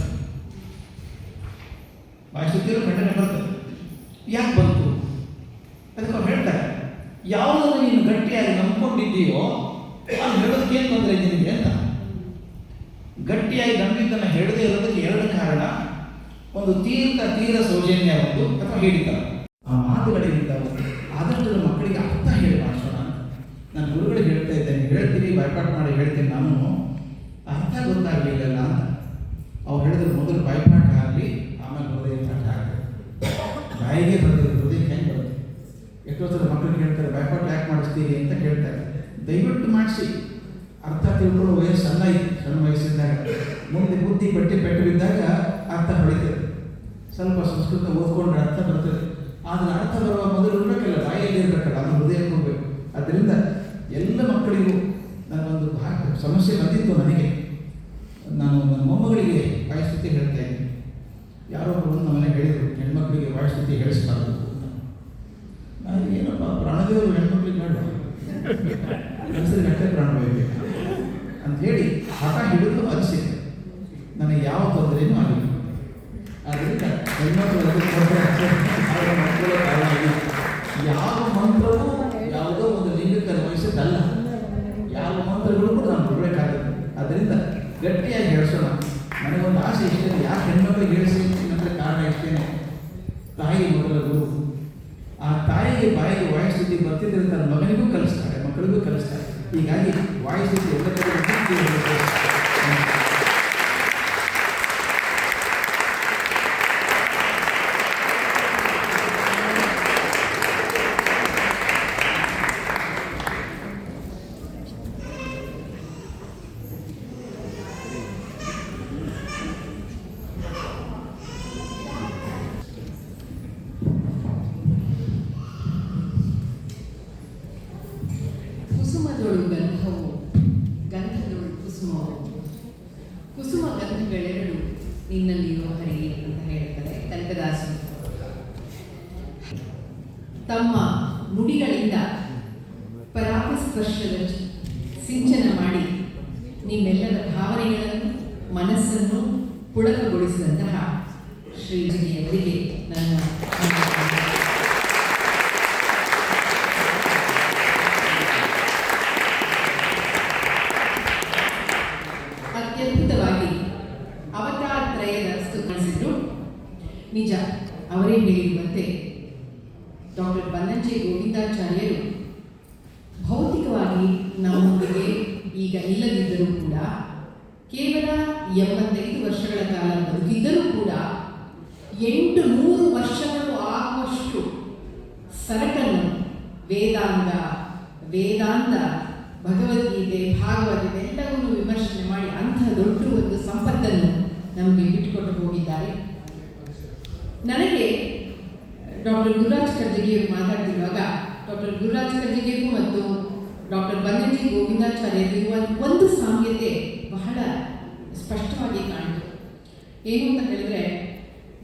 ವಾಯುಸ್ತುತಿಯಲ್ಲೂ ಖಂಡನೆ ಬರ್ತದೆ. ಯಾಕೆ ಬಂತು ಅದಕ್ಕೆ ಅವ್ರು ಹೇಳ್ತಾರೆ, ಯಾವುದನ್ನು ನೀನು ಗಟ್ಟಿಯಾಗಿ ನಂಬ್ಕೊಂಡಿದ್ದೀಯೋ ಅದು ಹೇಳೋದಕ್ಕೆ ಏನು ತೊಂದರೆ ನಿನಗೆ ಅಂತ. ಗಟ್ಟಿಯಾಗಿ ನಂಬಿದ್ದನ್ನು ಹೇಳದೇ ಇರೋದಕ್ಕೆ 2 ಕಾರಣ. ಒಂದು ತೀರ ಸೌಜನ್ಯ, ಒಂದು ಅಥವಾ ಹಿಡಿತ. ಆ ಮಾತುಗಳಿಂದ ಆದಷ್ಟು ಮಕ್ಕಳಿಗೆ ಅರ್ಥ ಹೇಳಿ ಮಾಡಿಸೋಣ ಅಂತ ನಾನು ಗುರುಗಳಿಗೆ ಹೇಳ್ತಾ ಇದ್ದೇನೆ. ಹೇಳ್ತೀನಿ, ಬಾಯ್ಪಾಟ್ ಮಾಡಿ ಹೇಳ್ತೀನಿ, ನಾನು ಅರ್ಥ ಗೊತ್ತಾಗಲಿಲ್ಲ ಅಂತ. ಅವ್ರು ಹೇಳಿದ್ರೆ ಮೊದಲು ಬಾಯ್ಪಾಠ ಆಗಲಿ, ಆಮೇಲೆ ಹೃದಯ ಪಾಠ ಆಗಲಿ. ಬಾಯಿಗೆ ಬರ್ತದೆ, ಹೃದಯಕ್ಕೆ ಹೆಂಗೆ ಬರುತ್ತೆ? ಎಷ್ಟೋ ಸಲ ಮಕ್ಕಳು ಕೇಳ್ತಾರೆ, ಬಾಯ್ಪಾಠ ಯಾಕೆ ಮಾಡಿಸ್ತೀರಿ ಅಂತ ಕೇಳ್ತಾರೆ. ದಯವಿಟ್ಟು ಮಾಡಿಸಿ. ಅರ್ಥ ತಿಳ್ಕೊಳ್ಳೋ ವಯಸ್ಸು ಸಣ್ಣ ವಯಸ್ಸಿದ್ದಾಗ, ಮುಂದೆ ಬುದ್ಧಿ ಪೆಟ್ಟು ಬಿದ್ದಾಗ ಅರ್ಥ ಹೊಳಿತದೆ. ಸ್ವಲ್ಪ ಸಂಸ್ಕೃತ ಓದ್ಕೊಂಡ್ರೆ ಅರ್ಥ ಬರ್ತದೆ. ಆದರೆ ಅರ್ಥ ಬರುವ ಮೊದಲು ಇರಬೇಕಲ್ಲ, ಬಾಯಲ್ಲಿ ಇರಬೇಕಲ್ಲ, ಅದು ಹೃದಯಕ್ಕೆ ಹೋಗ್ಬೇಕು. ಆದ್ದರಿಂದ ಎಲ್ಲ ಮಕ್ಕಳಿಗೂ ನಾನೊಂದು ಸಮಸ್ಯೆ ಬಂದಿತ್ತು ನನಗೆ. ನಾನು ನನ್ನ ಮೊಮ್ಮಗಳಿಗೆ ವಾಯುಸ್ಥಿತಿ ಹೇಳ್ತಾ ಇದ್ದೀನಿ. ಯಾರೋ ಒಬ್ಬರು ನಮ್ಮ ಮನೆಗೆ ಹೇಳಿದರು, ಹೆಣ್ಮಕ್ಳಿಗೆ ವಾಯುಸ್ಥಿತಿ ಹೇಳಿಸ್ಬಾರ್ದು ಅಂತ. ನಾನು ಏನಪ್ಪ, ಪ್ರಾಣದೇವರು ಹೆಣ್ಮಕ್ಳಿಗೆ ಬೇಡ, ಹೆಸರು ಗಟ್ಟೆ ಪ್ರಾಣ ಹೋಗ್ಬೇಕು ಅಂತ ಹೇಳಿ ಹಠ ಹಿಡಿದು ಅನಿಸಿದೆ. ನನಗೆ ಯಾವ ತೊಂದರೆಯೂ ಆಗಿಲ್ಲ. ಆದ್ದರಿಂದ ಯಾವ ಮಂತ್ರವೂ ಯಾವುದೋ ಒಂದು ಲಿಂಗಕ್ಕೆ ಅನ್ವಯಿಸಿದ್ದಲ್ಲ. ಯಾವ ಮಂತ್ರಗಳು ಕೂಡ ನಾನು ಬಿಡಬೇಕಾಗುತ್ತೆ. ಅದರಿಂದ ಗಟ್ಟಿಯಾಗಿ ಹೇಳಿಸೋಣ. ನನಗೊಂದು ಆಸೆ ಇಷ್ಟೇ, ಯಾಕೆ ಹೆಣ್ಮಕ್ಳಿಗೆ ಹೇಳಿಸಿ ಅಂದರೆ ಕಾರಣ ಇಷ್ಟೇನೆ. ತಾಯಿ ಮೊದಲ ಗುರು. ಆ ತಾಯಿಗೆ ಬಾಯಿಗೆ ವಾಯುಸ್ಥಿತಿ ಬರ್ತಿದ್ರೆ ತನ್ನ ಮಗನಿಗೂ ಕಲಿಸ್ತಾರೆ, ಮಕ್ಕಳಿಗೂ ಕಲಿಸ್ತಾರೆ. ಹೀಗಾಗಿ ವಾಯುಸ್ಥಿತಿ ಎಲ್ಲ ಕಡೆ ಕುಸುಮದೊಳು ಗಂಧವು, ಗಂಧದೊಳು ಕುಸುಮವು, ಕುಸುಮ ಗಂಧಗಳೆರಡು ನಿನ್ನಲ್ಲಿರೋ ಹರಿಯೇ ಅಂತ ಹೇಳ್ತಾರೆ ಕನಕದಾಸರು. ತಮ್ಮ ನುಡಿಗಳಿಂದ ಪರಾಗಸ್ಪರ್ಶದ ಸಿಂಚನ ಮಾಡಿ ನಿಮ್ಮೆಲ್ಲರ ಭಾವನೆಗಳನ್ನು, ಮನಸ್ಸನ್ನು ಪುಳಕಗೊಳಿಸಿದಂತಹ ಶ್ರೀಜಿಯವರಿಗೆ ನನ್ನ ಅತ್ಯದ್ಭುತವಾಗಿ ಅವತಾರತ್ರಯದ ಸ್ತುತಿಸಿದ್ರು. ನಿಜ, ಅವರೇ ಹೇಳಿರುವಂತೆ ಡಾಕ್ಟರ್ ಬನ್ನಂಜೆ ಗೋವಿಂದಾಚಾರ್ಯರು ಭೌತಿಕವಾಗಿ ನಮ್ಮೊಂದಿಗೆ ಈಗ ಇಲ್ಲದಿದ್ದರೂ ಕೂಡ, ಕೇವಲ 85 ವರ್ಷಗಳ ಕಾಲ ಬದುಕಿದ್ದರೂ ಕೂಡ 800 ವರ್ಷಗಳು ಆಗುವಷ್ಟು ಸರಕನ್ನು ವೇದಾಂತ, ಭಗವದ್ಗೀತೆ, ಭಾಗವತ ಎಲ್ಲವನ್ನೂ ವಿಮರ್ಶನೆ ಮಾಡಿ ಅಂಥ ದೊಡ್ಡ ಒಂದು ಸಂಪತ್ತನ್ನು ನಮಗೆ ಬಿಟ್ಟುಕೊಟ್ಟು ಹೋಗಿದ್ದಾರೆ. ನನಗೆ ಡಾಕ್ಟರ್ ಗುರುರಾಜ್ ಕರ್ಜಗಿಯವರು ಮಾತಾಡ್ತಿರುವಾಗ ಡಾಕ್ಟರ್ ಗುರುರಾಜ್ ಕರ್ಜಗಿಯರು ಮತ್ತು ಡಾಕ್ಟರ್ ಬನ್ನಂಜೆ ಗೋವಿಂದಾಚಾರ್ಯರಿರುವ ಒಂದು ಸಾಮ್ಯತೆ ಬಹಳ ಸ್ಪಷ್ಟವಾಗಿ ಕಾಣಿತು. ಏನು ಅಂತ ಹೇಳಿದ್ರೆ,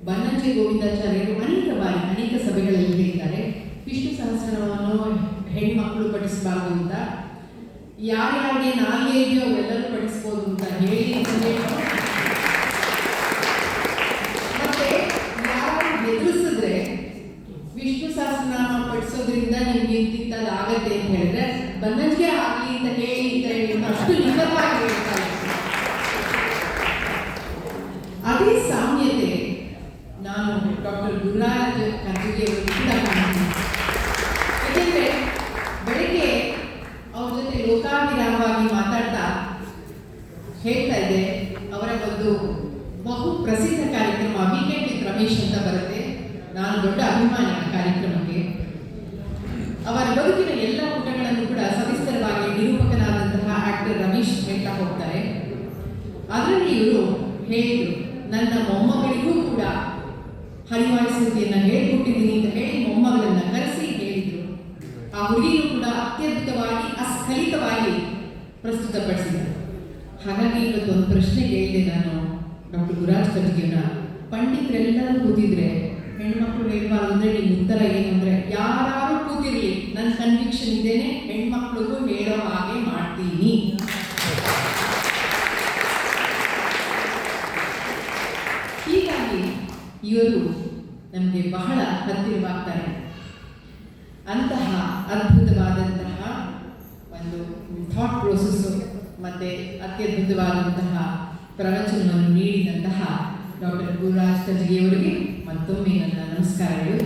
ಬನ್ನಂಜೆ ಗೋವಿಂದಾಚಾರ್ಯರು ಅನೇಕ ಸಭೆಗಳಲ್ಲಿ ಹೇಳಿದ್ದಾರೆ, ವಿಷ್ಣು ಸಹಸ್ರನಾಮವನ್ನು ಹೆಣ್ಮಕ್ಳು ಪಠಿಸಬಾರ್ದು ಅಂತ, ಯಾರ್ಯಾರಿಗೆ ನಾಲ್ಗೆ ಇದೆಯೋ ಅವೆಲ್ಲರೂ ಪಡಿಸ್ಬೋದು ಅಂತ ಹೇಳಿ, ಮತ್ತೆ ಯಾರು ಎದುರಿಸಿದ್ರೆ ವಿಷ್ಣು ಸಹಸ್ರನಾಮ ಪಡಿಸೋದ್ರಿಂದ ನಿಮ್ಗೆ ಇಂತಿಂತದ್ದು ಆಗತ್ತೆ ಅಂತ ಹೇಳಿದ್ರೆ ಬನ್ನಂಜೆ ಆಗಲಿ ಅಂತ ಹೇಳಿ ಅಷ್ಟು ನಿಖರವಾಗಿ ಹೇಳ್ತಾರೆ. ಅದೇ ಸಾಮ್ಯತೆ ನಾನು ಡಾಕ್ಟರ್ ಗುರುರಾಜ್ ಕರ್ಜಗಿಯವರು ಕೂಡ ಕಾಣ್ತೀನಿ. ಯಾಕೆಂದ್ರೆ ಬೆಳಗ್ಗೆ ಅವ್ರ ಜೊತೆ ಲೋಕಾಭಿರಾಮವಾಗಿ ಮಾತಾಡ್ತಾ ಹೇಳ್ತಾ ಇದೆ, ಅವರ ಒಂದು ಬಹು ಪ್ರಸಿದ್ಧ ಕಾರ್ಯಕ್ರಮ ವೀಕೆಂಡ್ ವಿತ್ ರಮೇಶ್ ಅಂತ ಬರುತ್ತೆ. ನಾನು ದೊಡ್ಡ ಅಭಿಮಾನಿ ಆ ಕಾರ್ಯಕ್ರಮಕ್ಕೆ. ಅವರ ಬದುಕಿನ ಎಲ್ಲ ಪುಟಗಳನ್ನು ಕೂಡ ಸವಿಸ್ತರವಾಗಿ ನಿರೂಪಕನಾದಂತಹ ಆಕ್ಟರ್ ರಮೇಶ್ ಹೇಳ್ತಾ ಹೋಗ್ತಾರೆ. ಅದರಲ್ಲಿ ಇವರು ಹೇಳಿದರು, ನನ್ನ ಮೊಮ್ಮಗಳಿಗೂ ಕೂಡ ಹರಿವಾಯುಸ್ಥಿತಿಯನ್ನು ಹೇಳ್ಕೊಟ್ಟಿದ್ದೀನಿ ಅಂತ ಹೇಳಿ ಮೊಮ್ಮಗಳನ್ನು ಕರೆಸಿ ಹೇಳಿದರು. ಆ ಹುಡುಗಿಯೂ ಕೂಡ ಅತ್ಯದ್ಭುತವಾಗಿ ಅಸ್ಖಲಿತವಾಗಿ ಪ್ರಸ್ತುತಪಡಿಸಿದರು. ಹಾಗಾಗಿ ಇವತ್ತೊಂದು ಪ್ರಶ್ನೆ ಕೇಳಿದೆ ನಾನು ಡಾಕ್ಟರ್ ಗುರುರಾಜ್ ಕರ್ಜಗಿಯವರ. ಪಂಡಿತರೆಲ್ಲರೂ ಕೂತಿದ್ರೆ ಹೆಣ್ಮಕ್ಳು ಹೇಳ್ಬಾರ್ದು ಅಂದರೆ ನಿಮ್ಮ ಉತ್ತರ ಏನು ಅಂದರೆ, ಯಾರು ಕೂತಿರಲಿ ನನ್ನ ಕನ್ವಿಕ್ಷನ್ ಇದ್ದೇನೆ, ಹೆಣ್ಮಕ್ಳಿಗೂ ಹೇಳೋ ಹಾಗೆ ಮಾಡ್ತೀನಿ. ಹೀಗಾಗಿ ಇವರು ನಮಗೆ ಬಹಳ ಹತ್ತಿರವಾಗ್ತಾರೆ. ಅಂತಹ ಅದ್ಭುತವಾದಂತಹ ಒಂದು ಥಾಟ್ ಪ್ರೋಸೆಸ್ಸು ಮತ್ತು ಅತ್ಯದ್ಭುತವಾದಂತಹ ಪ್ರವಚನವನ್ನು ನೀಡಿದಂತಹ ಡಾಕ್ಟರ್ ಗುರುರಾಜ್ ಕರ್ಜಗಿಯವರಿಗೆ ಮತ್ತೊಮ್ಮೆ ನನ್ನ ನಮಸ್ಕಾರಗಳು.